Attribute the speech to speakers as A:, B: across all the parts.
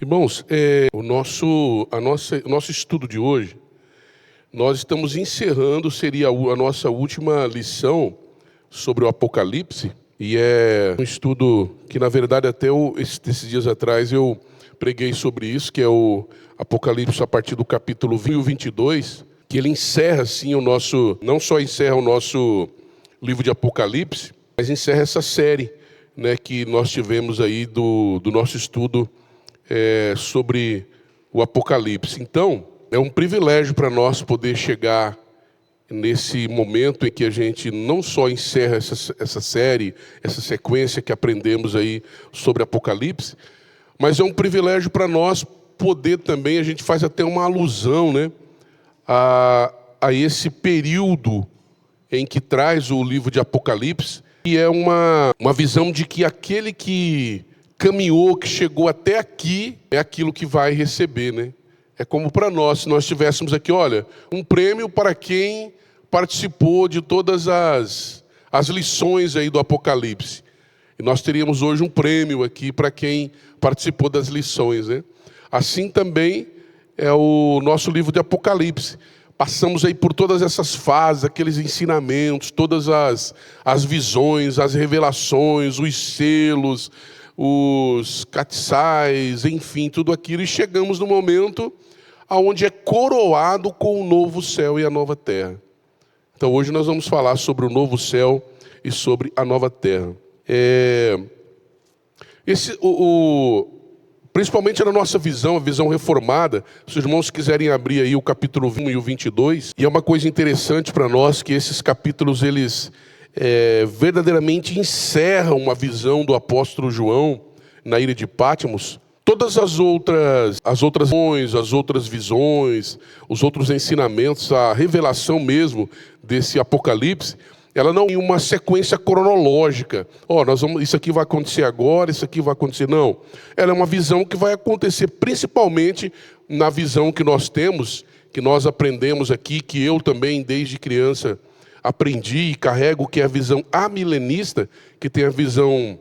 A: Irmãos, o nosso estudo de hoje, nós estamos encerrando, seria a nossa última lição sobre o Apocalipse, e é um estudo que, na verdade, até esses dias atrás eu preguei sobre isso, que é o Apocalipse a partir do capítulo 20 e 22, que ele encerra, assim, não só encerra o nosso livro de Apocalipse, mas encerra essa série, né, que nós tivemos aí do nosso estudo sobre o Apocalipse. Então, é um privilégio para nós poder chegar nesse momento em que a gente não só encerra essa série, essa sequência que aprendemos aí sobre Apocalipse, mas é um privilégio para nós poder também, a gente faz até uma alusão, né, a esse período em que traz o livro de Apocalipse, e é uma visão de que aquele que caminhou, que chegou até aqui, é aquilo que vai receber, né? É como para nós, se nós tivéssemos aqui, olha, um prêmio para quem participou de todas as lições aí do Apocalipse. E nós teríamos hoje um prêmio aqui para quem participou das lições, né? Assim também é o nosso livro de Apocalipse. Passamos aí por todas essas fases, aqueles ensinamentos, todas as visões, as revelações, os selos, os castiçais, enfim, tudo aquilo, e chegamos no momento onde é coroado com o novo céu e a nova terra. Então hoje nós vamos falar sobre o novo céu e sobre a nova terra. Principalmente na nossa visão, a visão reformada, se os irmãos quiserem abrir aí o capítulo 20 e o 22, e é uma coisa interessante para nós que esses capítulos, eles verdadeiramente encerram uma visão do apóstolo João na ilha de Patmos. Todas as outras visões, os outros ensinamentos, a revelação mesmo desse Apocalipse, ela não tem uma sequência cronológica. Isso aqui vai acontecer agora, isso aqui vai acontecer. Não. Ela é uma visão que vai acontecer principalmente na visão que nós temos, que nós aprendemos aqui, que eu também, desde criança, aprendi e carrego, que é a visão amilenista, que tem a visão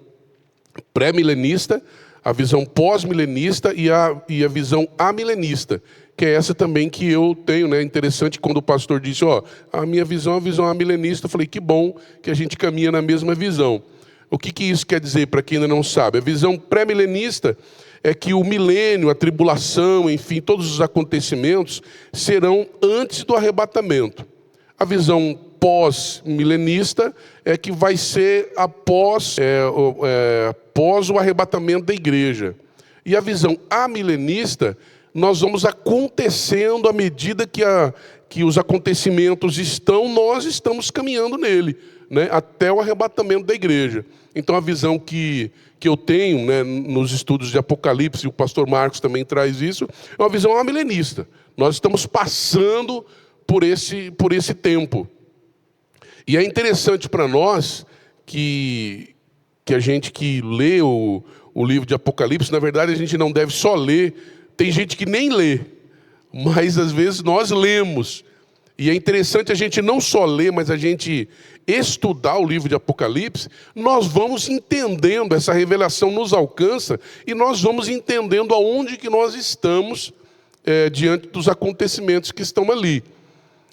A: pré-milenista, a visão pós-milenista e a visão amilenista, que é essa também que eu tenho, né? Interessante quando o pastor disse, a minha visão é a visão amilenista. Eu falei, que bom que a gente caminha na mesma visão. O que isso quer dizer para quem ainda não sabe? A visão pré-milenista é que o milênio, a tribulação, enfim, todos os acontecimentos serão antes do arrebatamento. A visão pós-milenista é que vai ser após o arrebatamento da igreja. E a visão amilenista, nós vamos acontecendo à medida que os acontecimentos nós estamos caminhando nele, né, até o arrebatamento da igreja. Então a visão que eu tenho, né, nos estudos de Apocalipse, e o pastor Marcos também traz isso, é uma visão amilenista. Nós estamos passando por esse tempo. E é interessante para nós que a gente que lê o livro de Apocalipse, na verdade a gente não deve só ler, tem gente que nem lê, mas às vezes nós lemos. E é interessante a gente não só ler, mas a gente estudar o livro de Apocalipse, nós vamos entendendo, essa revelação nos alcança, e nós vamos entendendo aonde que nós estamos diante dos acontecimentos que estão ali.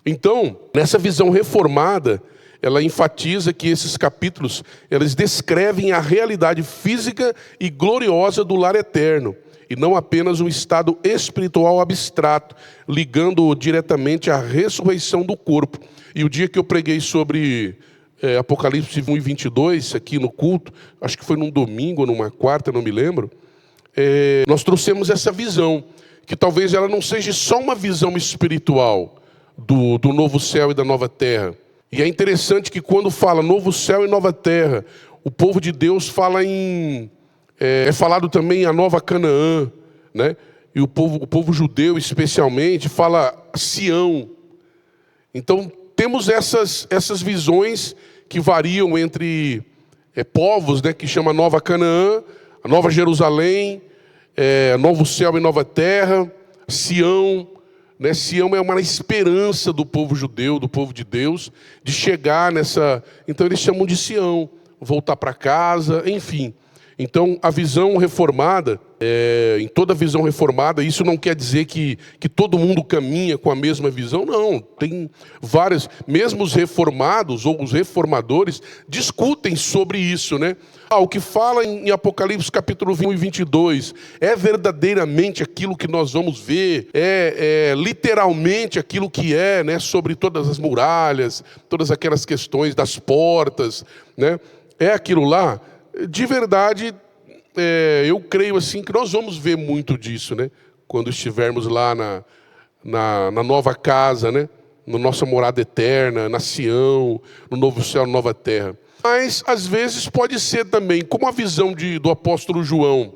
A: Então, nessa visão reformada, ela enfatiza que esses capítulos, eles descrevem a realidade física e gloriosa do lar eterno, e não apenas um estado espiritual abstrato, ligando-o diretamente à ressurreição do corpo. E o dia que eu preguei sobre Apocalipse 1 e 22, aqui no culto, acho que foi num domingo ou numa quarta, não me lembro, nós trouxemos essa visão, que talvez ela não seja só uma visão espiritual do novo céu e da nova terra. E é interessante que quando fala novo céu e nova terra, o povo de Deus fala é falado também a nova Canaã, né? E o povo judeu especialmente fala Sião. Então temos essas visões que variam entre povos, né? Que chama Nova Canaã, a Nova Jerusalém, novo céu e nova terra, Sião. Né? Sião é uma esperança do povo judeu, do povo de Deus, de chegar nessa... Então eles chamam de Sião, voltar para casa, enfim. Então, a visão reformada, em toda visão reformada, isso não quer dizer que todo mundo caminha com a mesma visão, não. Tem várias, mesmo os reformados ou os reformadores discutem sobre isso, né? O que fala em Apocalipse capítulo 21 e 22 é verdadeiramente aquilo que nós vamos ver, é literalmente aquilo que é, né? Sobre todas as muralhas, todas aquelas questões das portas, né? É aquilo lá. De verdade, eu creio assim que nós vamos ver muito disso, né? Quando estivermos lá na nova casa, né? Na nossa morada eterna, na Sião, no novo céu, na nova terra. Mas, às vezes, pode ser também, como a visão do apóstolo João.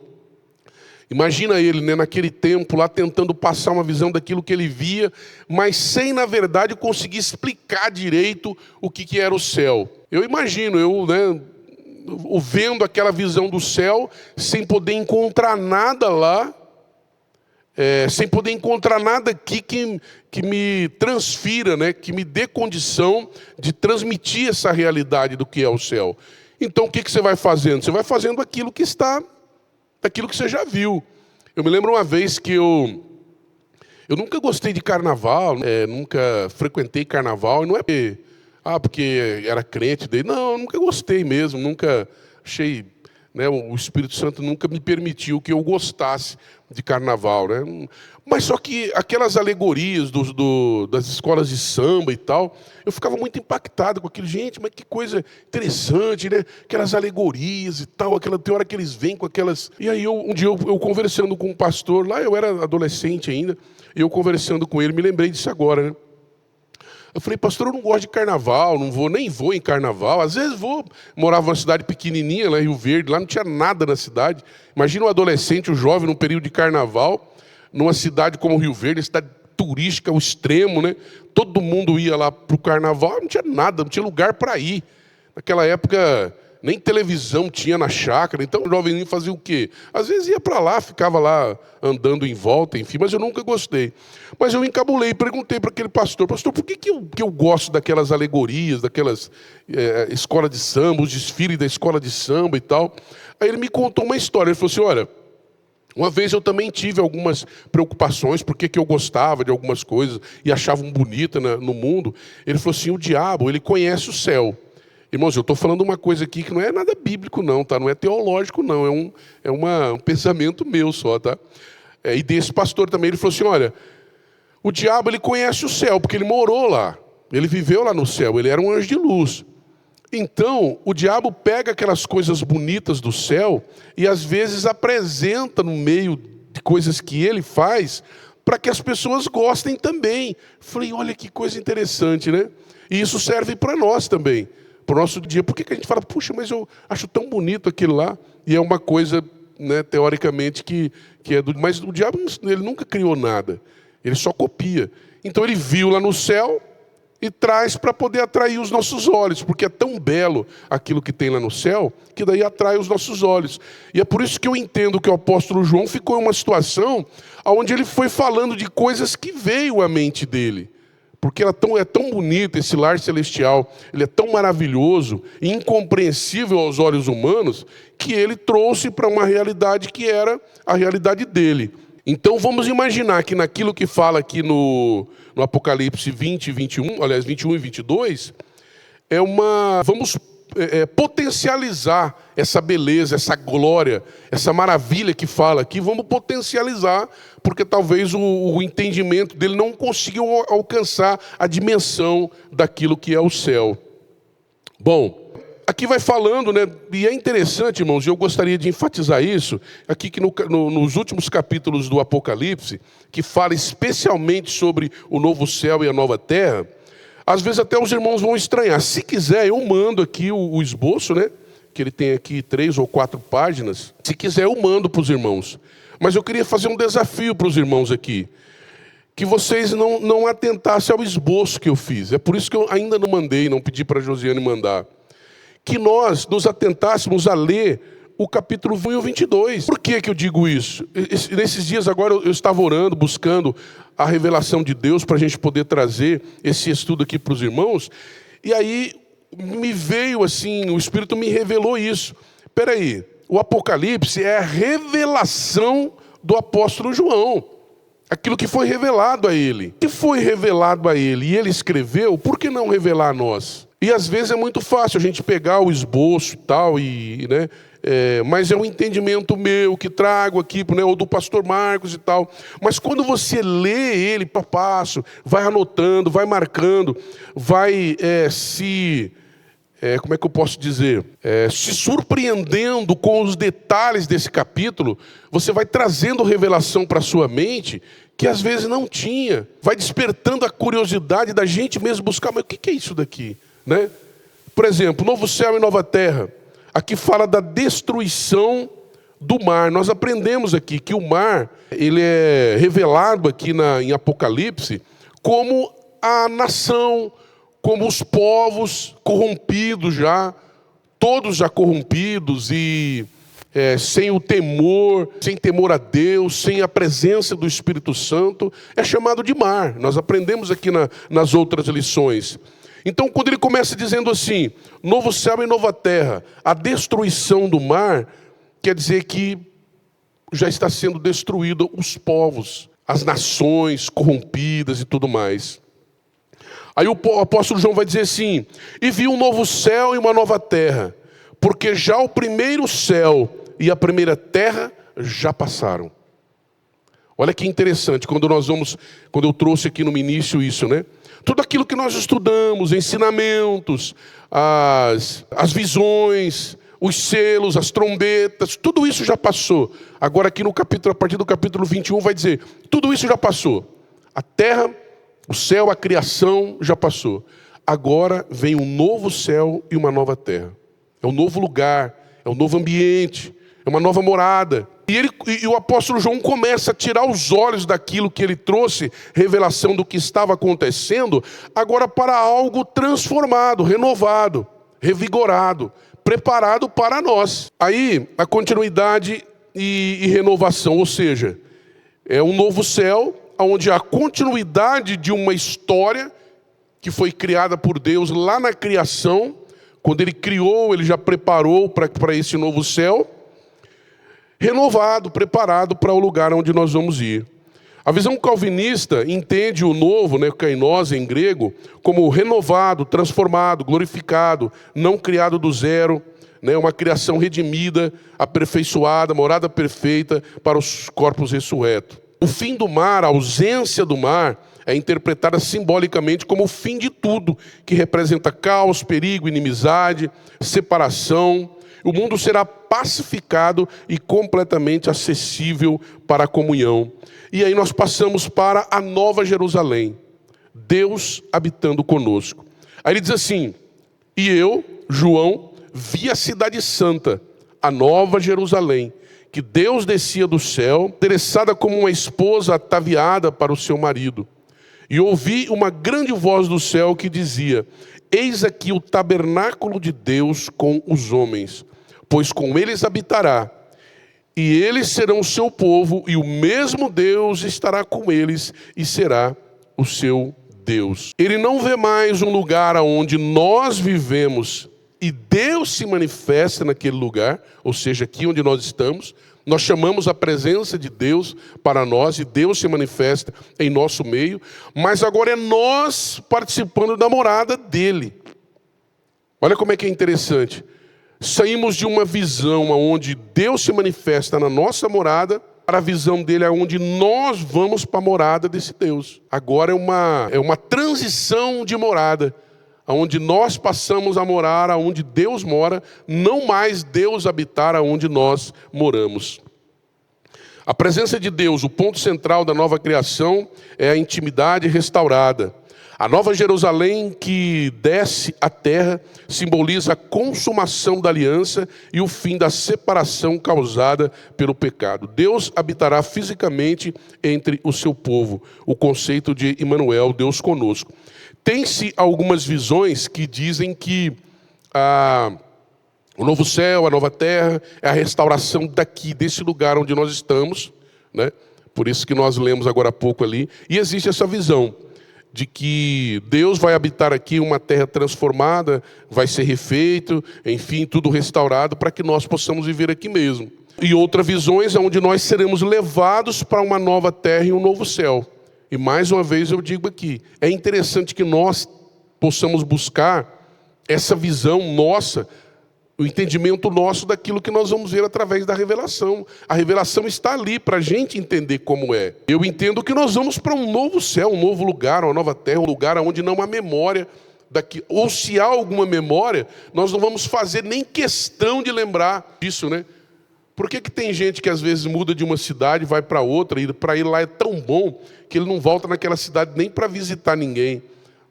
A: Imagina ele, né, naquele tempo lá tentando passar uma visão daquilo que ele via, mas sem, na verdade, conseguir explicar direito o que era o céu. Eu imagino, né, vendo aquela visão do céu, sem poder encontrar nada lá, sem poder encontrar nada aqui que me transfira, né, que me dê condição de transmitir essa realidade do que é o céu. Então o que você vai fazendo? Você vai fazendo aquilo que você já viu. Eu me lembro uma vez que eu nunca gostei de carnaval, nunca frequentei carnaval, e não é porque era crente dele. Não, eu nunca gostei mesmo, nunca achei, né, o Espírito Santo nunca me permitiu que eu gostasse de carnaval, né? Mas só que aquelas alegorias das escolas de samba e tal, eu ficava muito impactado com aquilo. Gente, mas que coisa interessante, né? Aquelas alegorias e tal, tem hora que eles vêm com aquelas... E aí um dia eu conversando com um pastor, lá eu era adolescente ainda, e eu conversando com ele, me lembrei disso agora, né? Eu falei, pastor, eu não gosto de carnaval, nem vou em carnaval. Às vezes morava numa cidade pequenininha, lá em Rio Verde, lá não tinha nada na cidade. Imagina um adolescente, um jovem, num período de carnaval, numa cidade como Rio Verde, cidade turística ao extremo, né? Todo mundo ia lá para o carnaval, não tinha nada, não tinha lugar para ir. Naquela época, nem televisão tinha na chácara, então o jovem fazia o quê? Às vezes ia para lá, ficava lá andando em volta, enfim, mas eu nunca gostei. Mas eu encabulei e perguntei para aquele pastor, por que eu gosto daquelas alegorias, daquelas escola de samba, os desfiles da escola de samba e tal? Aí ele me contou uma história, ele falou assim, olha, uma vez eu também tive algumas preocupações, porque que eu gostava de algumas coisas e achavam bonita no mundo. Ele falou assim, o diabo, ele conhece o céu. Irmãos, eu estou falando uma coisa aqui que não é nada bíblico não, tá? Não é teológico não, um pensamento meu só, tá? E desse pastor também, ele falou assim, olha, o diabo ele conhece o céu, porque ele morou lá, ele viveu lá no céu, ele era um anjo de luz. Então, o diabo pega aquelas coisas bonitas do céu e às vezes apresenta no meio de coisas que ele faz para que as pessoas gostem também. Falei, olha que coisa interessante, né? E isso serve para nós também. Para o nosso dia, por que a gente fala, puxa, mas eu acho tão bonito aquilo lá, e é uma coisa, né, teoricamente, que é do... Mas o diabo, ele nunca criou nada, ele só copia. Então ele viu lá no céu e traz para poder atrair os nossos olhos, porque é tão belo aquilo que tem lá no céu, que daí atrai os nossos olhos. E é por isso que eu entendo que o apóstolo João ficou em uma situação onde ele foi falando de coisas que veio à mente dele. Porque é tão bonito esse lar celestial, ele é tão maravilhoso e incompreensível aos olhos humanos, que ele trouxe para uma realidade que era a realidade dele. Então vamos imaginar que naquilo que fala aqui no Apocalipse 20 e 21, aliás, 21 e 22, vamos potencializar essa beleza, essa glória, essa maravilha que fala aqui, vamos potencializar, porque talvez o entendimento dele não conseguiu alcançar a dimensão daquilo que é o céu. Bom, aqui vai falando, né, e é interessante, irmãos, e eu gostaria de enfatizar isso, aqui que nos últimos capítulos do Apocalipse, que fala especialmente sobre o novo céu e a nova terra, às vezes até os irmãos vão estranhar. Se quiser, eu mando aqui o esboço, né? Que ele tem aqui 3 ou 4 páginas. Se quiser, eu mando para os irmãos. Mas eu queria fazer um desafio para os irmãos aqui. Que vocês não atentassem ao esboço que eu fiz. É por isso que eu ainda não mandei, não pedi para a Josiane mandar. Que nós nos atentássemos a ler o capítulo 1 e o 22. Por que eu digo isso? Nesses dias agora eu estava orando, buscando a revelação de Deus para a gente poder trazer esse estudo aqui para os irmãos. E aí me veio assim, o Espírito me revelou isso. Espera aí, O Apocalipse é a revelação do apóstolo João. Aquilo que foi revelado a ele. Que foi revelado a ele e ele escreveu, por que não revelar a nós? E às vezes é muito fácil a gente pegar o esboço e tal, né? Mas é um entendimento meu que trago aqui, né, ou do pastor Marcos e tal. Mas quando você lê ele para passo, vai anotando, vai marcando, vai como é que eu posso dizer? Se surpreendendo com os detalhes desse capítulo, você vai trazendo revelação para a sua mente que às vezes não tinha. Vai despertando a curiosidade da gente mesmo buscar, mas o que é isso daqui? Né? Por exemplo, novo céu e nova terra. Aqui fala da destruição do mar. Nós aprendemos aqui que o mar, ele é revelado aqui em Apocalipse como a nação, como os povos corrompidos já, todos já corrompidos e sem o temor, sem temor a Deus, sem a presença do Espírito Santo, é chamado de mar. Nós aprendemos aqui nas outras lições. Então, quando ele começa dizendo assim, novo céu e nova terra, a destruição do mar, quer dizer que já está sendo destruído os povos, as nações corrompidas e tudo mais. Aí o apóstolo João vai dizer assim, e vi um novo céu e uma nova terra, porque já o primeiro céu e a primeira terra já passaram. Olha que interessante, quando eu trouxe aqui no início isso, né? Tudo aquilo que nós estudamos, ensinamentos, as visões, os selos, as trombetas, tudo isso já passou. Agora aqui no capítulo, a partir do capítulo 21 vai dizer, tudo isso já passou. A terra, o céu, a criação já passou. Agora vem um novo céu e uma nova terra. É um novo lugar, é um novo ambiente, é uma nova morada. E o apóstolo João começa a tirar os olhos daquilo que ele trouxe, revelação do que estava acontecendo, agora para algo transformado, renovado, revigorado, preparado para nós. Aí, a continuidade e renovação, ou seja, é um novo céu, onde a continuidade de uma história que foi criada por Deus lá na criação, quando ele criou, ele já preparou para esse novo céu, renovado, preparado para o lugar onde nós vamos ir. A visão calvinista entende o novo, né, kainos em grego, como renovado, transformado, glorificado, não criado do zero, né, uma criação redimida, aperfeiçoada, morada perfeita para os corpos ressurretos. O fim do mar, a ausência do mar, é interpretada simbolicamente como o fim de tudo, que representa caos, perigo, inimizade, separação. O mundo será pacificado e completamente acessível para a comunhão. E aí nós passamos para a Nova Jerusalém, Deus habitando conosco. Aí ele diz assim, e eu, João, vi a cidade santa, a Nova Jerusalém, que Deus descia do céu, interessada como uma esposa ataviada para o seu marido. E ouvi uma grande voz do céu que dizia, eis aqui o tabernáculo de Deus com os homens, pois com eles habitará, e eles serão o seu povo, e o mesmo Deus estará com eles, e será o seu Deus. Ele não vê mais um lugar onde nós vivemos, e Deus se manifesta naquele lugar, ou seja, aqui onde nós estamos, nós chamamos a presença de Deus para nós, e Deus se manifesta em nosso meio, mas agora é nós participando da morada dele. Olha como é que é interessante. Saímos de uma visão onde Deus se manifesta na nossa morada, para a visão dele onde nós vamos para a morada desse Deus. Agora é uma transição de morada, onde nós passamos a morar onde Deus mora, não mais Deus habitar onde nós moramos. A presença de Deus, o ponto central da nova criação, é a intimidade restaurada. A Nova Jerusalém que desce à terra simboliza a consumação da aliança e o fim da separação causada pelo pecado. Deus habitará fisicamente entre o seu povo. O conceito de Emmanuel, Deus conosco. Tem-se algumas visões que dizem que o novo céu, a nova terra, é a restauração daqui, desse lugar onde nós estamos, né? Por isso que nós lemos agora há pouco ali. E existe essa visão. de que Deus vai habitar aqui uma terra transformada, vai ser refeito, enfim, tudo restaurado para que nós possamos viver aqui mesmo. E outras visões onde nós seremos levados para uma nova terra e um novo céu. E mais uma vez eu digo aqui, é interessante que nós possamos buscar essa visão nossa, o entendimento nosso daquilo que nós vamos ver através da revelação. A revelação está ali para a gente entender como é. Eu entendo que nós vamos para um novo céu, um novo lugar, uma nova terra, um lugar onde não há memória daqui. Ou se há alguma memória, nós não vamos fazer nem questão de lembrar disso, né? Por que tem gente que às vezes muda de uma cidade, vai para outra, e para ir lá é tão bom que ele não volta naquela cidade nem para visitar ninguém?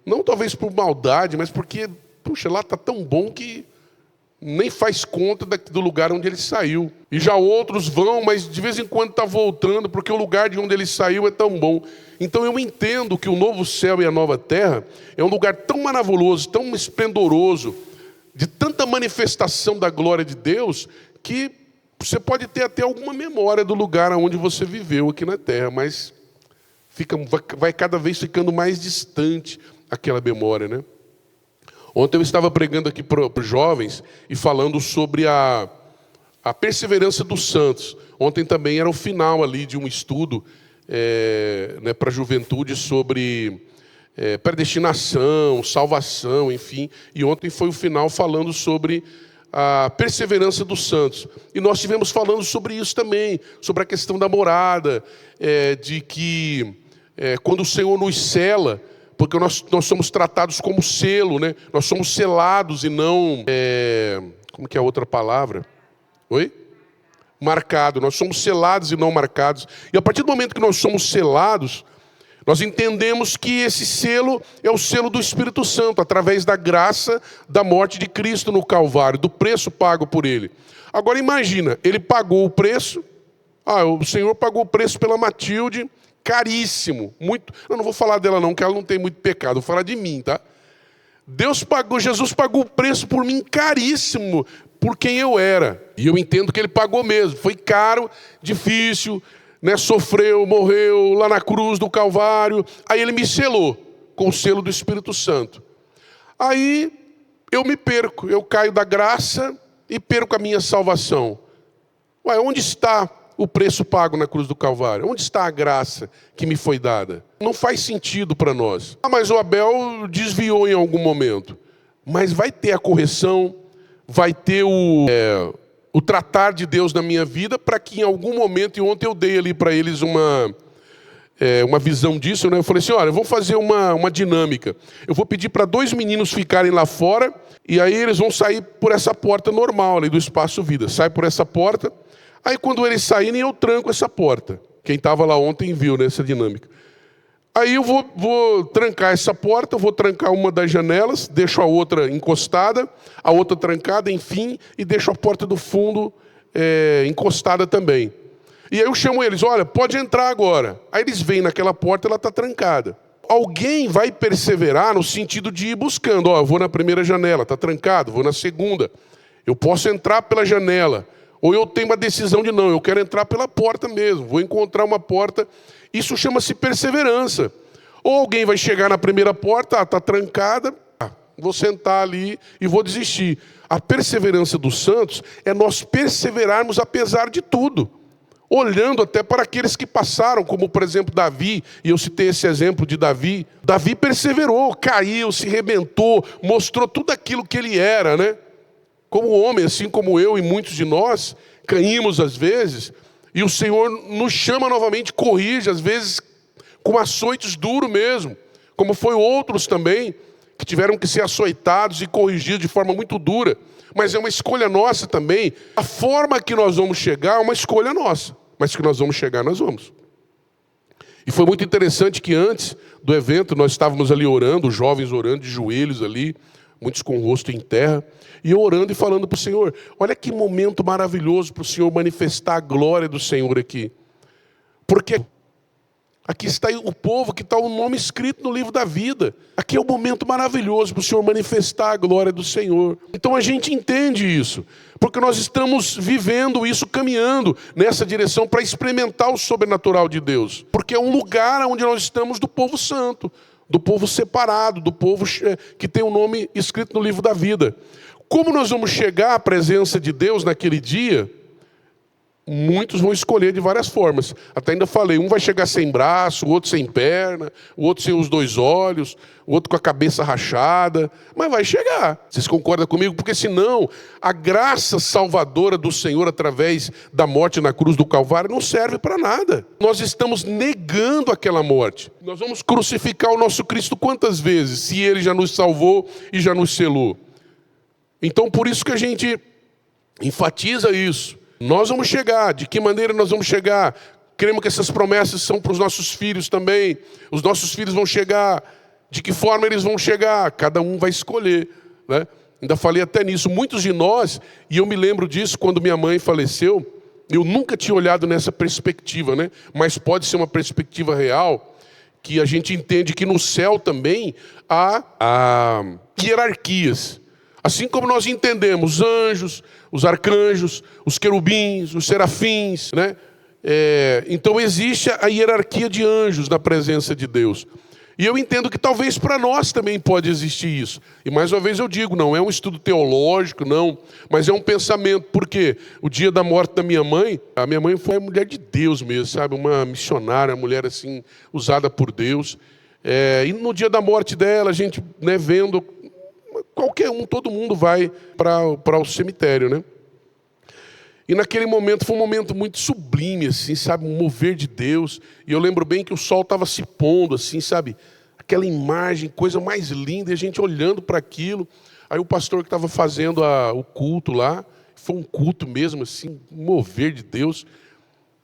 A: Não talvez por maldade, mas porque, puxa, lá está tão bom que nem faz conta do lugar onde ele saiu. E já outros vão, mas de vez em quando está voltando, porque o lugar de onde ele saiu é tão bom. Então eu entendo que o novo céu e a nova terra é um lugar tão maravilhoso, tão esplendoroso, de tanta manifestação da glória de Deus, que você pode ter até alguma memória do lugar onde você viveu aqui na terra, mas vai cada vez ficando mais distante aquela memória, né? Ontem eu estava pregando aqui para os jovens e falando sobre a perseverança dos santos. Ontem também era o final ali de um estudo né, para a juventude sobre predestinação, salvação, enfim. E ontem foi o final falando sobre a perseverança dos santos. E nós estivemos falando sobre isso também, sobre a questão da morada, de que quando o Senhor nos sela, porque nós somos tratados como selo, né? Nós somos selados e não... como que é a outra palavra? Oi? Marcado. Nós somos selados e não marcados. E a partir do momento que nós somos selados, nós entendemos que esse selo é o selo do Espírito Santo, através da graça da morte de Cristo no Calvário, do preço pago por Ele. Agora imagina, Ele pagou o preço, o Senhor pagou o preço pela Matilde, caríssimo, muito. Eu não vou falar dela não, que ela não tem muito pecado, vou falar de mim, tá? Jesus pagou o preço por mim caríssimo, por quem eu era. E eu entendo que Ele pagou mesmo, foi caro, difícil, né? Sofreu, morreu lá na cruz do Calvário. Aí Ele me selou com o selo do Espírito Santo. Aí eu me perco, eu caio da graça e perco a minha salvação. Ué, onde está o preço pago na cruz do Calvário? Onde está a graça que me foi dada? Não faz sentido para nós. Mas o Abel desviou em algum momento. Mas vai ter a correção, vai ter o tratar de Deus na minha vida, para que em algum momento, e ontem eu dei ali para eles uma visão disso, né? Eu falei assim, olha, vamos fazer uma dinâmica. Eu vou pedir para 2 meninos ficarem lá fora, e aí eles vão sair por essa porta normal ali do Espaço Vida. Sai por essa porta. Aí quando eles saírem, eu tranco essa porta. Quem estava lá ontem viu, né, essa dinâmica. Aí eu vou trancar essa porta, vou trancar uma das janelas, deixo a outra encostada, a outra trancada, enfim, e deixo a porta do fundo encostada também. E aí eu chamo eles, olha, pode entrar agora. Aí eles vêm naquela porta, ela está trancada. Alguém vai perseverar no sentido de ir buscando. Eu vou na primeira janela, está trancado, vou na segunda. Eu posso entrar pela janela. Ou eu tenho uma decisão de não, eu quero entrar pela porta mesmo, vou encontrar uma porta. Isso chama-se perseverança. Ou alguém vai chegar na primeira porta, está trancada, vou sentar ali e vou desistir. A perseverança dos santos é nós perseverarmos apesar de tudo. Olhando até para aqueles que passaram, como por exemplo Davi, e eu citei esse exemplo de Davi. Davi perseverou, caiu, se rebentou, mostrou tudo aquilo que ele era, né? Como homem, assim como eu e muitos de nós, caímos às vezes, e o Senhor nos chama novamente, corrige, às vezes com açoites duros mesmo, como foi outros também, que tiveram que ser açoitados e corrigidos de forma muito dura. Mas é uma escolha nossa também. A forma que nós vamos chegar é uma escolha nossa, mas que nós vamos chegar, nós vamos. E foi muito interessante que antes do evento, nós estávamos ali orando, os jovens orando de joelhos ali, muitos com o rosto em terra, e eu orando e falando para o Senhor, olha que momento maravilhoso para o Senhor manifestar a glória do Senhor aqui. Porque aqui está o povo que está o nome escrito no livro da vida. Aqui é um momento maravilhoso para o Senhor manifestar a glória do Senhor. Então a gente entende isso, porque nós estamos vivendo isso, caminhando nessa direção para experimentar o sobrenatural de Deus. Porque é um lugar onde nós estamos do povo santo. do povo separado, do povo que tem o nome escrito no livro da vida. Como nós vamos chegar à presença de Deus naquele dia? Muitos vão escolher de várias formas. Até ainda falei, um vai chegar sem braço, o outro sem perna, o outro sem os 2 olhos, o outro com a cabeça rachada, mas vai chegar. Vocês concordam comigo? Porque senão a graça salvadora do Senhor através da morte na cruz do Calvário não serve para nada. Nós estamos negando aquela morte. Nós vamos crucificar o nosso Cristo quantas vezes, se Ele já nos salvou e já nos selou? Então por isso que a gente enfatiza isso. Nós vamos chegar. De que maneira nós vamos chegar? Cremos que essas promessas são para os nossos filhos também. Os nossos filhos vão chegar. De que forma eles vão chegar? Cada um vai escolher, né? Ainda falei até nisso. Muitos de nós, e eu me lembro disso quando minha mãe faleceu, eu nunca tinha olhado nessa perspectiva, né? Mas pode ser uma perspectiva real, que a gente entende que no céu também há hierarquias. Assim como nós entendemos os anjos, os arcanjos, os querubins, os serafins, né? Então existe a hierarquia de anjos na presença de Deus. E eu entendo que talvez para nós também pode existir isso. E mais uma vez eu digo, não é um estudo teológico, não, mas é um pensamento. Porque o dia da morte da minha mãe, a minha mãe foi uma mulher de Deus mesmo, sabe? Uma missionária, uma mulher assim, usada por Deus. E no dia da morte dela, a gente, né, vendo... Qualquer um, todo mundo vai para o cemitério, né? E naquele momento foi um momento muito sublime, assim, sabe? Um mover de Deus. E eu lembro bem que o sol estava se pondo, assim, sabe? Aquela imagem, coisa mais linda, e a gente olhando para aquilo. Aí o pastor que estava fazendo o culto lá, foi um culto mesmo, assim, um mover de Deus.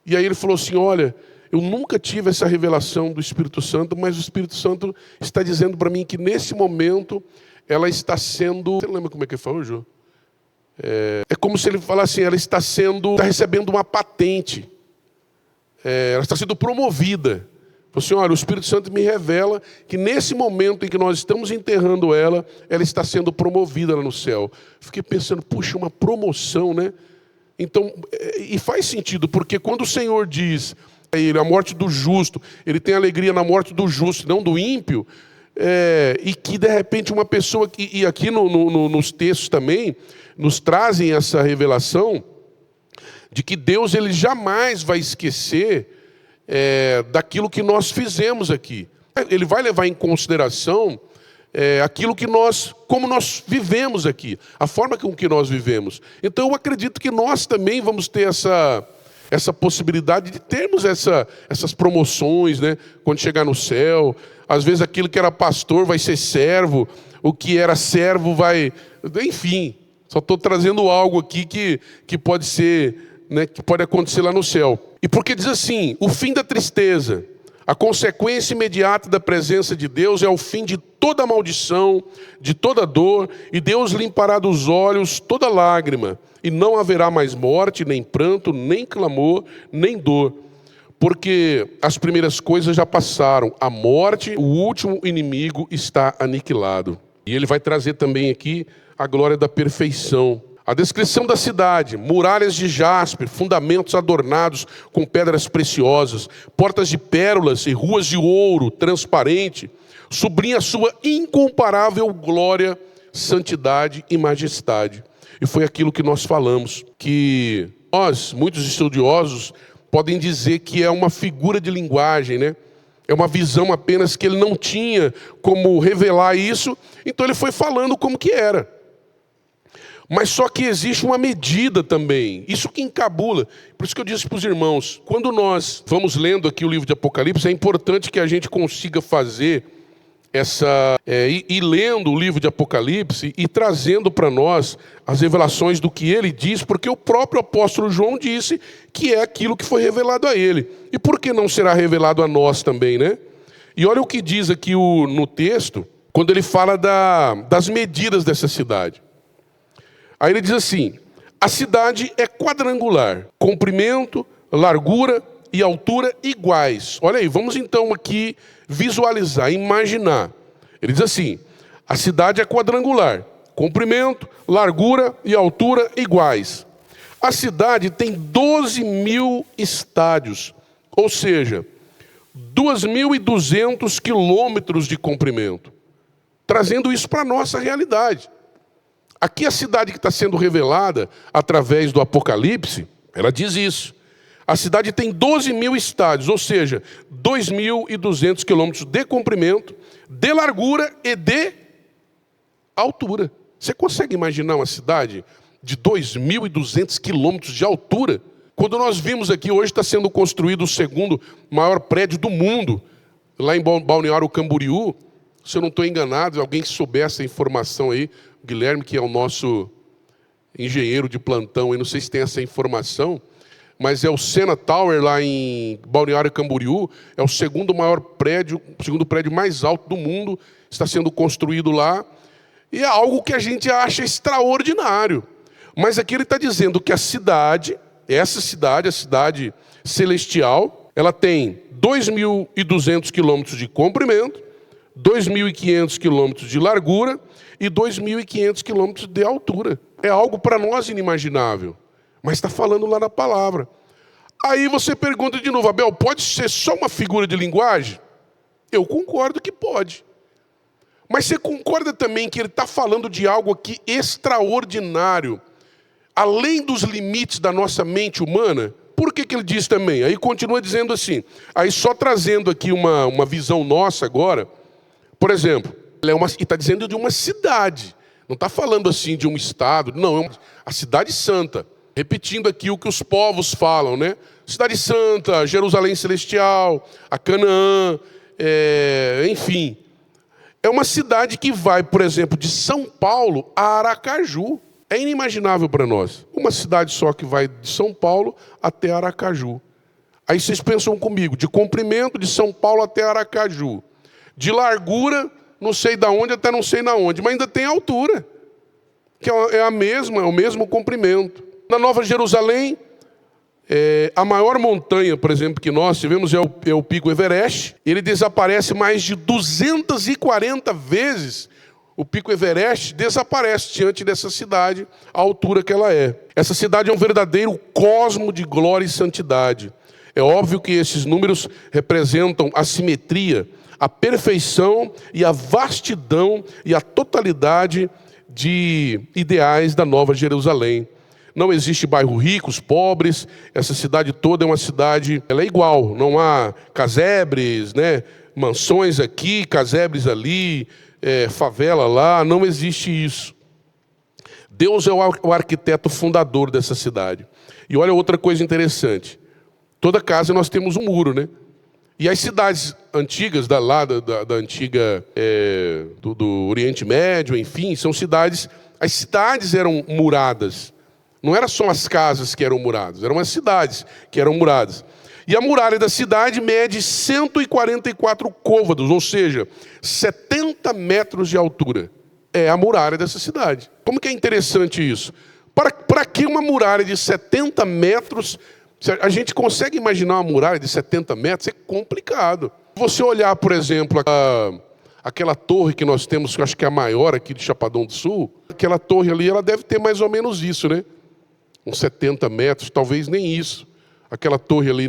A: E aí ele falou assim, olha, eu nunca tive essa revelação do Espírito Santo, mas o Espírito Santo está dizendo para mim que nesse momento... ela está sendo... Você lembra como é que ele falou, Jô? É como se ele falasse assim, ela está recebendo uma patente. Ela está sendo promovida. Falou assim, olha, o Espírito Santo me revela que nesse momento em que nós estamos enterrando ela, ela está sendo promovida lá no céu. Fiquei pensando, puxa, uma promoção, né? Então, e faz sentido, porque quando o Senhor diz a ele, a morte do justo, ele tem alegria na morte do justo, não do ímpio... e que de repente uma pessoa, e aqui nos textos também, nos trazem essa revelação de que Deus ele jamais vai esquecer daquilo que nós fizemos aqui. Ele vai levar em consideração aquilo que como nós vivemos aqui, a forma com que nós vivemos. Então eu acredito que nós também vamos ter essa possibilidade de termos essas promoções, né? Quando chegar no céu. Às vezes aquilo que era pastor vai ser servo, o que era servo vai... Enfim, só estou trazendo algo aqui que pode ser, né, que pode acontecer lá no céu. E porque diz assim, o fim da tristeza, a consequência imediata da presença de Deus é o fim de toda maldição, de toda dor, e Deus limpará dos olhos toda lágrima, e não haverá mais morte, nem pranto, nem clamor, nem dor. Porque as primeiras coisas já passaram, a morte, o último inimigo está aniquilado. E ele vai trazer também aqui a glória da perfeição. A descrição da cidade, muralhas de jaspe, fundamentos adornados com pedras preciosas, portas de pérolas e ruas de ouro transparente, sublinha a sua incomparável glória, santidade e majestade. E foi aquilo que nós falamos, que nós, muitos estudiosos, podem dizer que é uma figura de linguagem, né? É uma visão apenas que ele não tinha como revelar isso, então ele foi falando como que era. Mas só que existe uma medida também, isso que encabula. Por isso que eu disse para os irmãos, quando nós vamos lendo aqui o livro de Apocalipse, é importante que a gente consiga fazer ir lendo o livro de Apocalipse e trazendo para nós as revelações do que ele diz, porque o próprio apóstolo João disse que é aquilo que foi revelado a ele. E por que não será revelado a nós também, né? E olha o que diz aqui no texto, quando ele fala das medidas dessa cidade. Aí ele diz assim, a cidade é quadrangular, comprimento, largura e altura iguais. Olha aí, vamos então aqui visualizar, imaginar. Ele diz assim, a cidade é quadrangular, comprimento, largura e altura iguais. A cidade tem 12.000 estádios, ou seja, 2.200 quilômetros de comprimento. Trazendo isso para a nossa realidade. Aqui a cidade que está sendo revelada através do Apocalipse, ela diz isso. A cidade tem 12.000 estádios, ou seja, 2.200 quilômetros de comprimento, de largura e de altura. Você consegue imaginar uma cidade de 2.200 quilômetros de altura? Quando nós vimos aqui, hoje está sendo construído o segundo maior prédio do mundo, lá em Balneário Camboriú. Se eu não estou enganado, alguém que souber essa informação aí, o Guilherme, que é o nosso engenheiro de plantão, eu não sei se tem essa informação, mas é o Sena Tower lá em Balneário Camboriú, é o segundo maior prédio, o segundo prédio mais alto do mundo, está sendo construído lá, e é algo que a gente acha extraordinário. Mas aqui ele está dizendo que a cidade, essa cidade, a cidade celestial, ela tem 2.200 quilômetros de comprimento, 2.500 quilômetros de largura e 2.500 quilômetros de altura. É algo para nós inimaginável. Mas está falando lá na palavra. Aí você pergunta de novo, Abel, pode ser só uma figura de linguagem? Eu concordo que pode. Mas você concorda também que ele está falando de algo aqui extraordinário, além dos limites da nossa mente humana? Por que ele diz também? Aí continua dizendo assim, aí só trazendo aqui uma visão nossa agora, por exemplo, ele está dizendo de uma cidade, não está falando assim de um estado, não, é a cidade santa. Repetindo aqui o que os povos falam, né? Cidade Santa, Jerusalém Celestial, a Canaã, enfim. É uma cidade que vai, por exemplo, de São Paulo a Aracaju. É inimaginável para nós. Uma cidade só que vai de São Paulo até Aracaju. Aí vocês pensam comigo, de comprimento de São Paulo até Aracaju. De largura, não sei da onde até não sei na onde, mas ainda tem altura. Que é a mesma, é o mesmo comprimento. Na Nova Jerusalém, a maior montanha, por exemplo, que nós tivemos é o Pico Everest. Ele desaparece mais de 240 vezes. O Pico Everest desaparece diante dessa cidade, a altura que ela é. Essa cidade é um verdadeiro cosmo de glória e santidade. É óbvio que esses números representam a simetria, a perfeição e a vastidão e a totalidade de ideais da Nova Jerusalém. Não existe bairro ricos, pobres, essa cidade toda é uma cidade, ela é igual, não há casebres, né? Mansões aqui, casebres ali, favela lá, não existe isso. Deus é o arquiteto fundador dessa cidade. E olha outra coisa interessante, toda casa nós temos um muro, né? E as cidades antigas, da antiga, do Oriente Médio, enfim, são cidades, as cidades eram muradas. Não eram só as casas que eram muradas, eram as cidades que eram muradas. E a muralha da cidade mede 144 côvados, ou seja, 70 metros de altura. É a muralha dessa cidade. Como que é interessante isso? Para que uma muralha de 70 metros... A gente consegue imaginar uma muralha de 70 metros? É complicado. Se você olhar, por exemplo, aquela torre que nós temos, que eu acho que é a maior aqui de Chapadão do Sul, aquela torre ali, ela deve ter mais ou menos isso, né? Uns 70 metros, talvez nem isso. Aquela torre ali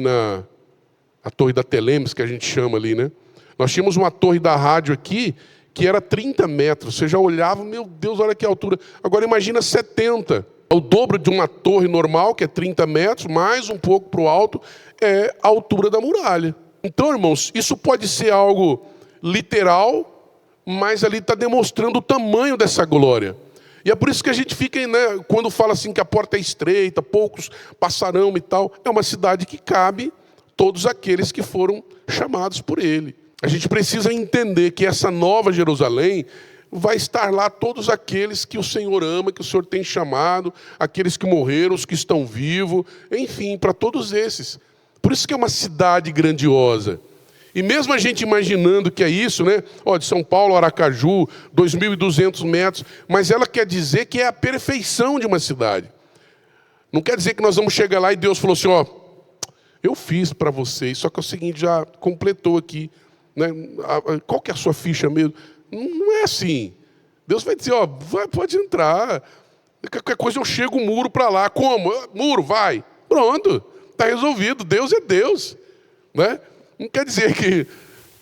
A: a torre da Telemes, que a gente chama ali, né? Nós tínhamos uma torre da rádio aqui, que era 30 metros. Você já olhava, meu Deus, olha que altura. Agora imagina 70. O dobro de uma torre normal, que é 30 metros, mais um pouco para o alto, é a altura da muralha. Então, irmãos, isso pode ser algo literal, mas ali está demonstrando o tamanho dessa glória. E é por isso que a gente fica, né, quando fala assim que a porta é estreita, poucos passarão e tal, é uma cidade que cabe todos aqueles que foram chamados por ele. A gente precisa entender que essa nova Jerusalém vai estar lá todos aqueles que o Senhor ama, que o Senhor tem chamado, aqueles que morreram, os que estão vivos, enfim, para todos esses. Por isso que é uma cidade grandiosa. E mesmo a gente imaginando que é isso, né? De São Paulo, Aracaju, 2.200 metros, mas ela quer dizer que é a perfeição de uma cidade. Não quer dizer que nós vamos chegar lá e Deus falou assim, eu fiz para vocês, só que é o seguinte, já completou aqui, né? Qual que é a sua ficha mesmo? Não é assim. Deus vai dizer, pode entrar. Qualquer coisa eu chego o muro para lá. Como? Muro, vai. Pronto, está resolvido. Deus é Deus, né? Não quer dizer que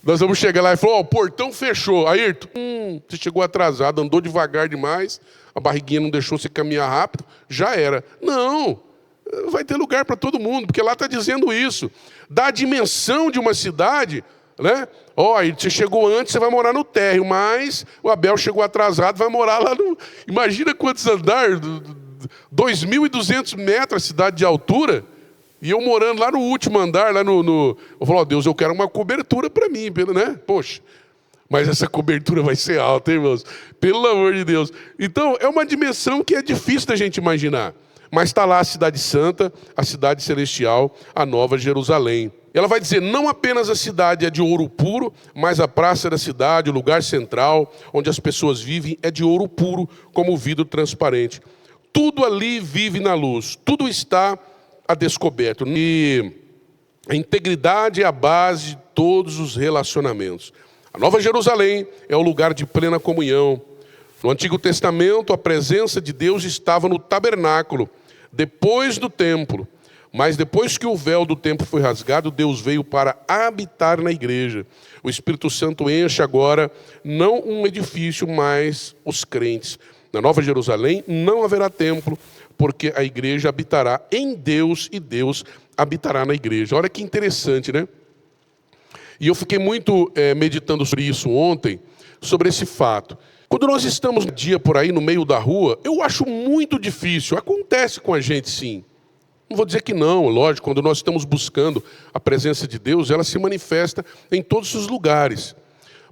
A: nós vamos chegar lá e falar, ó, o portão fechou. Ayrton, você chegou atrasado, andou devagar demais, a barriguinha não deixou você caminhar rápido, já era. Não, vai ter lugar para todo mundo, porque lá está dizendo isso. Da dimensão de uma cidade, né? Ó, você chegou antes, você vai morar no térreo, mas o Abel chegou atrasado, vai morar lá no... Imagina quantos andares, 2.200 metros a cidade de altura, e eu morando lá no último andar, lá no... Eu falo, ó, Deus, eu quero uma cobertura para mim, né? Poxa, mas essa cobertura vai ser alta, hein, irmãos? Pelo amor de Deus. Então, é uma dimensão que é difícil da gente imaginar. Mas está lá a cidade santa, a cidade celestial, a nova Jerusalém. Ela vai dizer, não apenas a cidade é de ouro puro, mas a praça da cidade, o lugar central, onde as pessoas vivem, é de ouro puro, como vidro transparente. Tudo ali vive na luz, tudo está a descoberto. E a integridade é a base de todos os relacionamentos. A Nova Jerusalém é o lugar de plena comunhão. No Antigo Testamento, a presença de Deus estava no tabernáculo, depois do templo. Mas depois que o véu do templo foi rasgado, Deus veio para habitar na igreja. O Espírito Santo enche agora, não um edifício, mas os crentes. Na Nova Jerusalém não haverá templo, porque a igreja habitará em Deus e Deus habitará na igreja. Olha que interessante, né? E eu fiquei muito meditando sobre isso ontem, sobre esse fato. Quando nós estamos um dia por aí no meio da rua, eu acho muito difícil. Acontece com a gente, sim. Não vou dizer que não, lógico, quando nós estamos buscando a presença de Deus, ela se manifesta em todos os lugares.